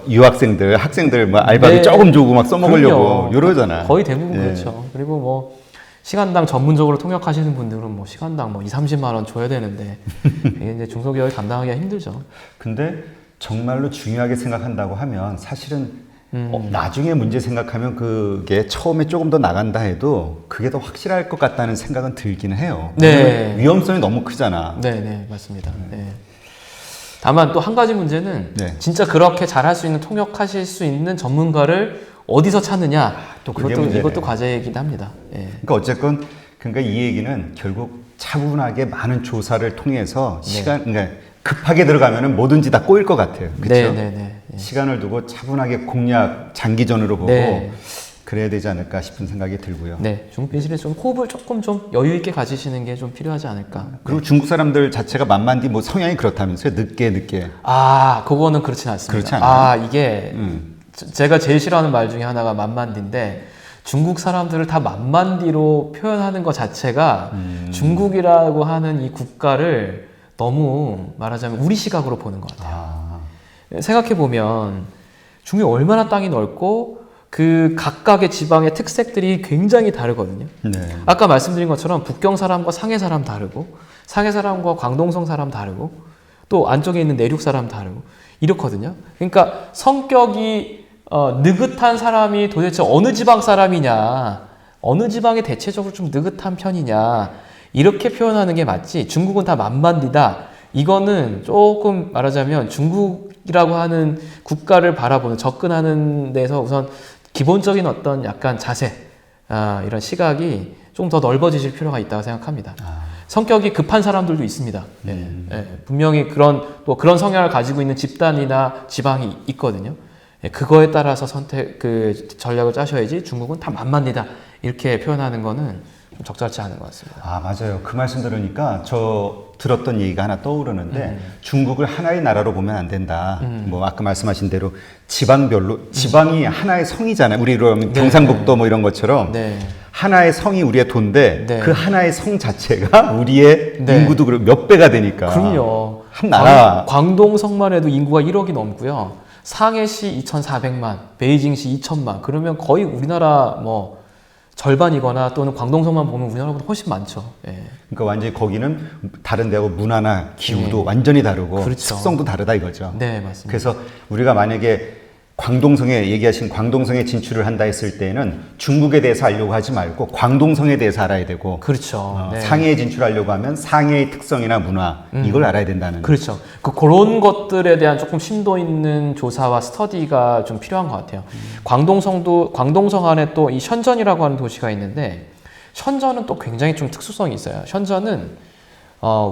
유학생들, 학생들 뭐 알바비 네. 조금 주고 막 써먹으려고 그럼요. 이러잖아. 거의 대부분 그렇죠. 그리고 뭐 시간당 전문적으로 통역하시는 분들은 뭐 시간당 뭐 2-30만 원 줘야 되는데 이게 이제 중소기업이 감당하기가 힘들죠. 근데 정말로 중요하게 생각한다고 하면 사실은 나중에 문제 생각하면 그게 처음에 조금 더 나간다 해도 그게 더 확실할 것 같다는 생각은 들기는 해요. 네. 위험성이 너무 크잖아. 네, 맞습니다. 네. 다만 또 한 가지 문제는 네. 진짜 그렇게 잘할 수 있는 통역하실 수 있는 전문가를 어디서 찾느냐. 또 그게 문제네. 이것도 과제이긴 합니다. 예. 그러니까 어쨌건 이 얘기는 결국 차분하게 많은 조사를 통해서 그러니까 급하게 들어가면은 뭐든지 다 꼬일 것 같아요. 그렇죠? 네. 시간을 두고 차분하게 공략 장기전으로 보고 네. 그래야 되지 않을까 싶은 생각이 들고요. 네, 중국 빈실에 좀 호흡을 조금 좀 여유 있게 가지시는 게 좀 필요하지 않을까. 그리고 중국 사람들 자체가 만만디 뭐 성향이 그렇다면서요. 늦게. 그거는 그렇진 않습니다. 그렇지 않아요? 이게 제가 제일 싫어하는 말 중에 하나가 만만디인데 중국 사람들을 다 만만디로 표현하는 것 자체가 중국이라고 하는 이 국가를 너무 말하자면 우리 시각으로 보는 것 같아요. 생각해보면 중국이 얼마나 땅이 넓고 그 각각의 지방의 특색들이 굉장히 다르거든요. 네. 아까 말씀드린 것처럼 북경 사람과 상해 사람 다르고 상해 사람과 광동성 사람 다르고 또 안쪽에 있는 내륙 사람 다르고 이렇거든요. 그러니까 성격이 느긋한 사람이 도대체 어느 지방 사람이냐, 어느 지방이 대체적으로 좀 느긋한 편이냐 이렇게 표현하는 게 맞지 중국은 다 만만디다. 이거는 조금 말하자면 중국이라고 하는 국가를 바라보는 접근하는 데서 우선 기본적인 어떤 약간 자세 이런 시각이 좀 더 넓어지실 필요가 있다고 생각합니다. 성격이 급한 사람들도 있습니다. 분명히 그런 성향을 가지고 있는 집단이나 지방이 있거든요. 그거에 따라서 전략을 짜셔야지 중국은 다 만만디다 이렇게 표현하는 거는 좀 적절치 않은 것 같습니다. 맞아요. 그 말씀 들으니까 저 들었던 얘기가 하나 떠오르는데 중국을 하나의 나라로 보면 안 된다. 뭐 아까 말씀하신 대로 지방별로 지방이 하나의 성이잖아요. 우리로 하면 경상북도 뭐 이런 것처럼 하나의 성이 우리의 도인데 그 하나의 성 자체가 우리의 인구도 몇 배가 되니까. 그럼요. 한 나라. 광동성만 해도 인구가 1억이 넘고요. 상해시 2,400만, 베이징시 2,000만. 그러면 거의 우리나라 뭐 절반이거나 또는 광동성만 보면 우리나라보다 훨씬 많죠. 그러니까 완전히 거기는 다른 데하고 문화나 기후도 완전히 다르고 그렇죠. 특성도 다르다 이거죠. 네, 맞습니다. 그래서 우리가 만약에 얘기하신 광동성에 진출을 한다 했을 때는 중국에 대해서 알려고 하지 말고 광동성에 대해서 알아야 되고 그렇죠. 상해에 진출하려고 하면 상해의 특성이나 문화 이걸 알아야 된다는 그렇죠. 그런 것들에 대한 조금 심도 있는 조사와 스터디가 좀 필요한 것 같아요. 광동성 안에 또 이 션전이라고 하는 도시가 있는데 션전은 또 굉장히 좀 특수성이 있어요. 션전은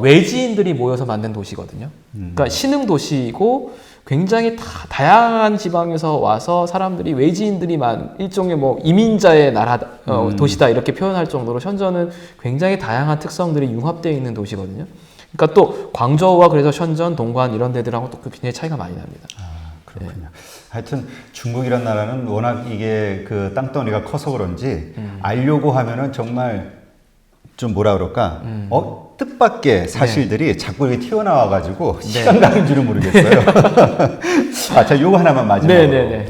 외지인들이 모여서 만든 도시거든요. 그러니까 신흥 도시이고 굉장히 다양한 지방에서 와서 사람들이 외지인들이 일종의 뭐 이민자의 나라 도시다 이렇게 표현할 정도로 션전은 굉장히 다양한 특성들이 융합되어 있는 도시거든요. 그러니까 또 광저우와 그래서 션전, 동관 이런 데들하고 또 굉장히 차이가 많이 납니다. 그렇군요. 하여튼 중국이란 나라는 워낙 이게 그 땅덩어리가 커서 그런지 알려고 하면은 정말 좀 뭐라 그럴까 뜻밖의 사실들이 자꾸 이렇게 튀어나와가지고 시간 가는 줄은 모르겠어요. 자, 요거 하나만 마지막으로.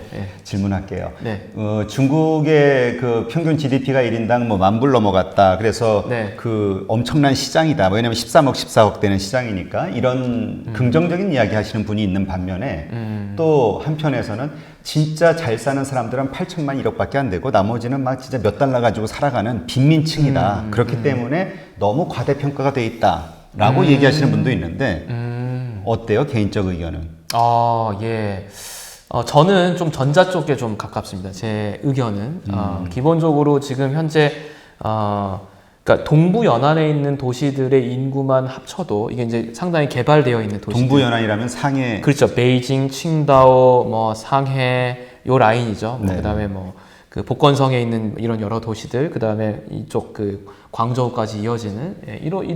질문할게요. 네. 중국의 그 평균 GDP가 1인당 뭐 10,000불 넘어갔다. 그래서 네. 그 엄청난 시장이다. 왜냐면 13억, 14억 되는 시장이니까 이런 긍정적인 이야기 하시는 분이 있는 반면에 또 한편에서는 진짜 잘 사는 사람들은 8천만 1억밖에 안 되고 나머지는 막 진짜 몇 달러 가지고 살아가는 빈민층이다. 그렇기 때문에 너무 과대평가가 돼 있다라고 얘기하시는 분도 있는데 어때요? 개인적 의견은? 예. 저는 좀 전자 쪽에 좀 가깝습니다. 제 의견은. 기본적으로 지금 현재, 그러니까 동부 연안에 있는 도시들의 인구만 합쳐도 이게 이제 상당히 개발되어 있는 도시들. 동부 연안이라면 상해. 그렇죠. 베이징, 칭다오, 뭐 상해 요 라인이죠. 네. 그다음에 뭐 그 복건성에 있는 이런 여러 도시들, 그다음에 이쪽 그 광저우까지 이어지는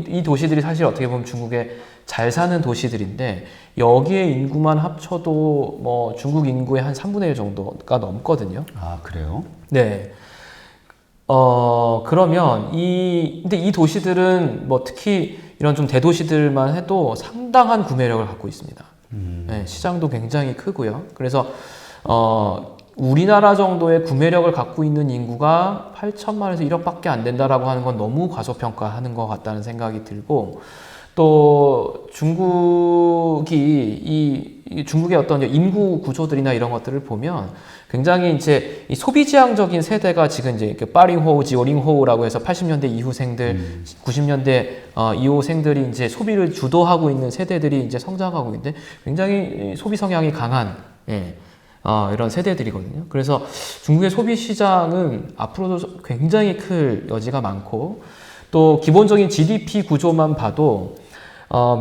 이 도시들이 사실 어떻게 보면 중국의 잘 사는 도시들인데 여기에 인구만 합쳐도 뭐 중국 인구의 한 3분의 1 정도가 넘거든요. 아, 그래요? 네. 그러면 근데 이 도시들은 뭐 특히 이런 좀 대도시들만 해도 상당한 구매력을 갖고 있습니다. 네, 시장도 굉장히 크고요. 그래서, 우리나라 정도의 구매력을 갖고 있는 인구가 8천만에서 1억밖에 안 된다라고 하는 건 너무 과소평가하는 것 같다는 생각이 들고, 또 중국의 어떤 인구 구조들이나 이런 것들을 보면 굉장히 이제 이 소비지향적인 세대가 지금 이제 그 빠링호우, 지오링호우라고 해서 80년대 이후생들, 90년대 이후생들이 이제 소비를 주도하고 있는 세대들이 이제 성장하고 있는데 굉장히 소비 성향이 강한 이런 세대들이거든요. 그래서 중국의 소비 시장은 앞으로도 굉장히 클 여지가 많고 또 기본적인 GDP 구조만 봐도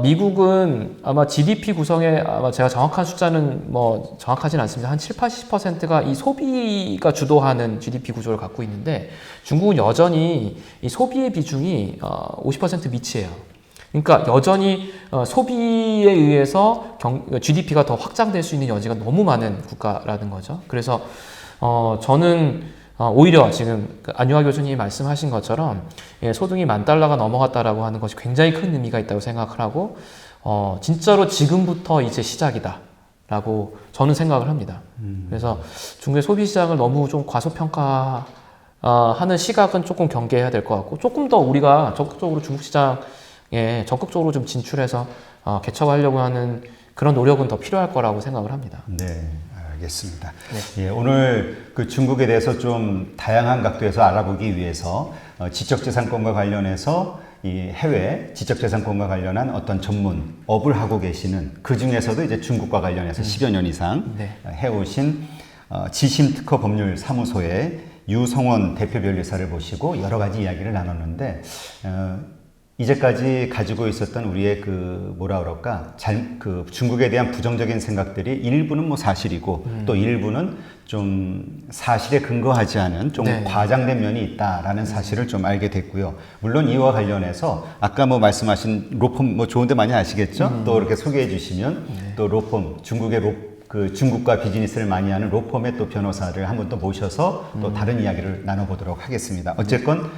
미국은 아마 GDP 구성에 아마 제가 정확한 숫자는 뭐 정확하진 않습니다. 한 7, 80%가 이 소비가 주도하는 GDP 구조를 갖고 있는데 중국은 여전히 이 소비의 비중이 50% 미치예요. 그러니까 여전히 소비에 의해서 GDP가 더 확장될 수 있는 여지가 너무 많은 국가라는 거죠. 그래서 저는 오히려 지금 안유아 교수님이 말씀하신 것처럼 소득이 $10,000가 넘어갔다라고 하는 것이 굉장히 큰 의미가 있다고 생각을 하고 진짜로 지금부터 이제 시작이다라고 저는 생각을 합니다. 그래서 중국의 소비 시장을 너무 좀 과소평가 하는 시각은 조금 경계해야 될 것 같고 조금 더 우리가 적극적으로 중국 시장에 적극적으로 좀 진출해서 개척하려고 하는 그런 노력은 더 필요할 거라고 생각을 합니다. 네. 알겠습니다. 네. 예, 오늘 그 중국에 대해서 좀 다양한 각도에서 알아보기 위해서 지적재산권과 관련해서 이 해외 지적재산권과 관련한 어떤 전문업을 하고 계시는 그 중에서도 이제 중국과 관련해서 10여 년 이상 네. 해오신 지심특허 법률사무소의 유성원 대표 변리사를 모시고 여러 가지 이야기를 나눴는데 이제까지 가지고 있었던 우리의 그 뭐라 그럴까 그 중국에 대한 부정적인 생각들이 일부는 뭐 사실이고 또 일부는 좀 사실에 근거하지 않은 좀 네. 과장된 면이 있다라는 사실을 좀 알게 됐고요. 물론 이와 관련해서 아까 뭐 말씀하신 로펌 뭐 좋은데 많이 아시겠죠? 또 이렇게 소개해 주시면 또 로펌 중국의 그 중국과 비즈니스를 많이 하는 로펌의 또 변호사를 한 번 또 모셔서 또 다른 이야기를 나눠보도록 하겠습니다. 어쨌건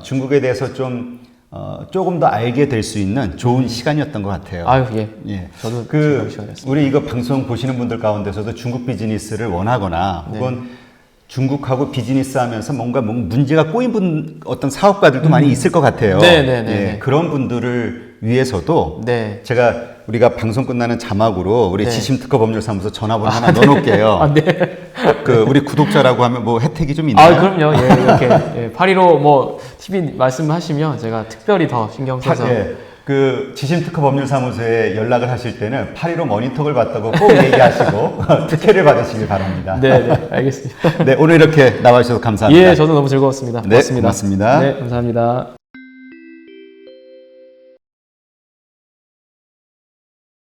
중국에 대해서 좀 조금 더 알게 될 수 있는 좋은 시간이었던 것 같아요. 아유, 예. 예. 저도 그 시간이었습니다. 우리 이거 방송 보시는 분들 가운데서도 중국 비즈니스를 원하거나 혹은 중국하고 비즈니스하면서 뭔가 문제가 꼬인 어떤 사업가들도 많이 있을 것 같아요. 네네네. 예, 그런 분들을 위해서도 네. 우리가 방송 끝나는 자막으로 우리 네. 지심특허 법률사무소 전화번호 하나 넣어놓을게요. 네. 그 우리 구독자라고 하면 뭐 혜택이 좀 있나요? 그럼요. 예, 이렇게 815 뭐 TV 말씀하시면 제가 특별히 더 신경 써서 그 지심특허 법률사무소에 연락을 하실 때는 815 모니터를 받다고 꼭 얘기하시고 특혜를 받으시길 바랍니다. 네, 알겠습니다. 네, 오늘 이렇게 나와주셔서 감사합니다. 예, 저도 너무 즐거웠습니다. 네, 고맙습니다. 네, 감사합니다.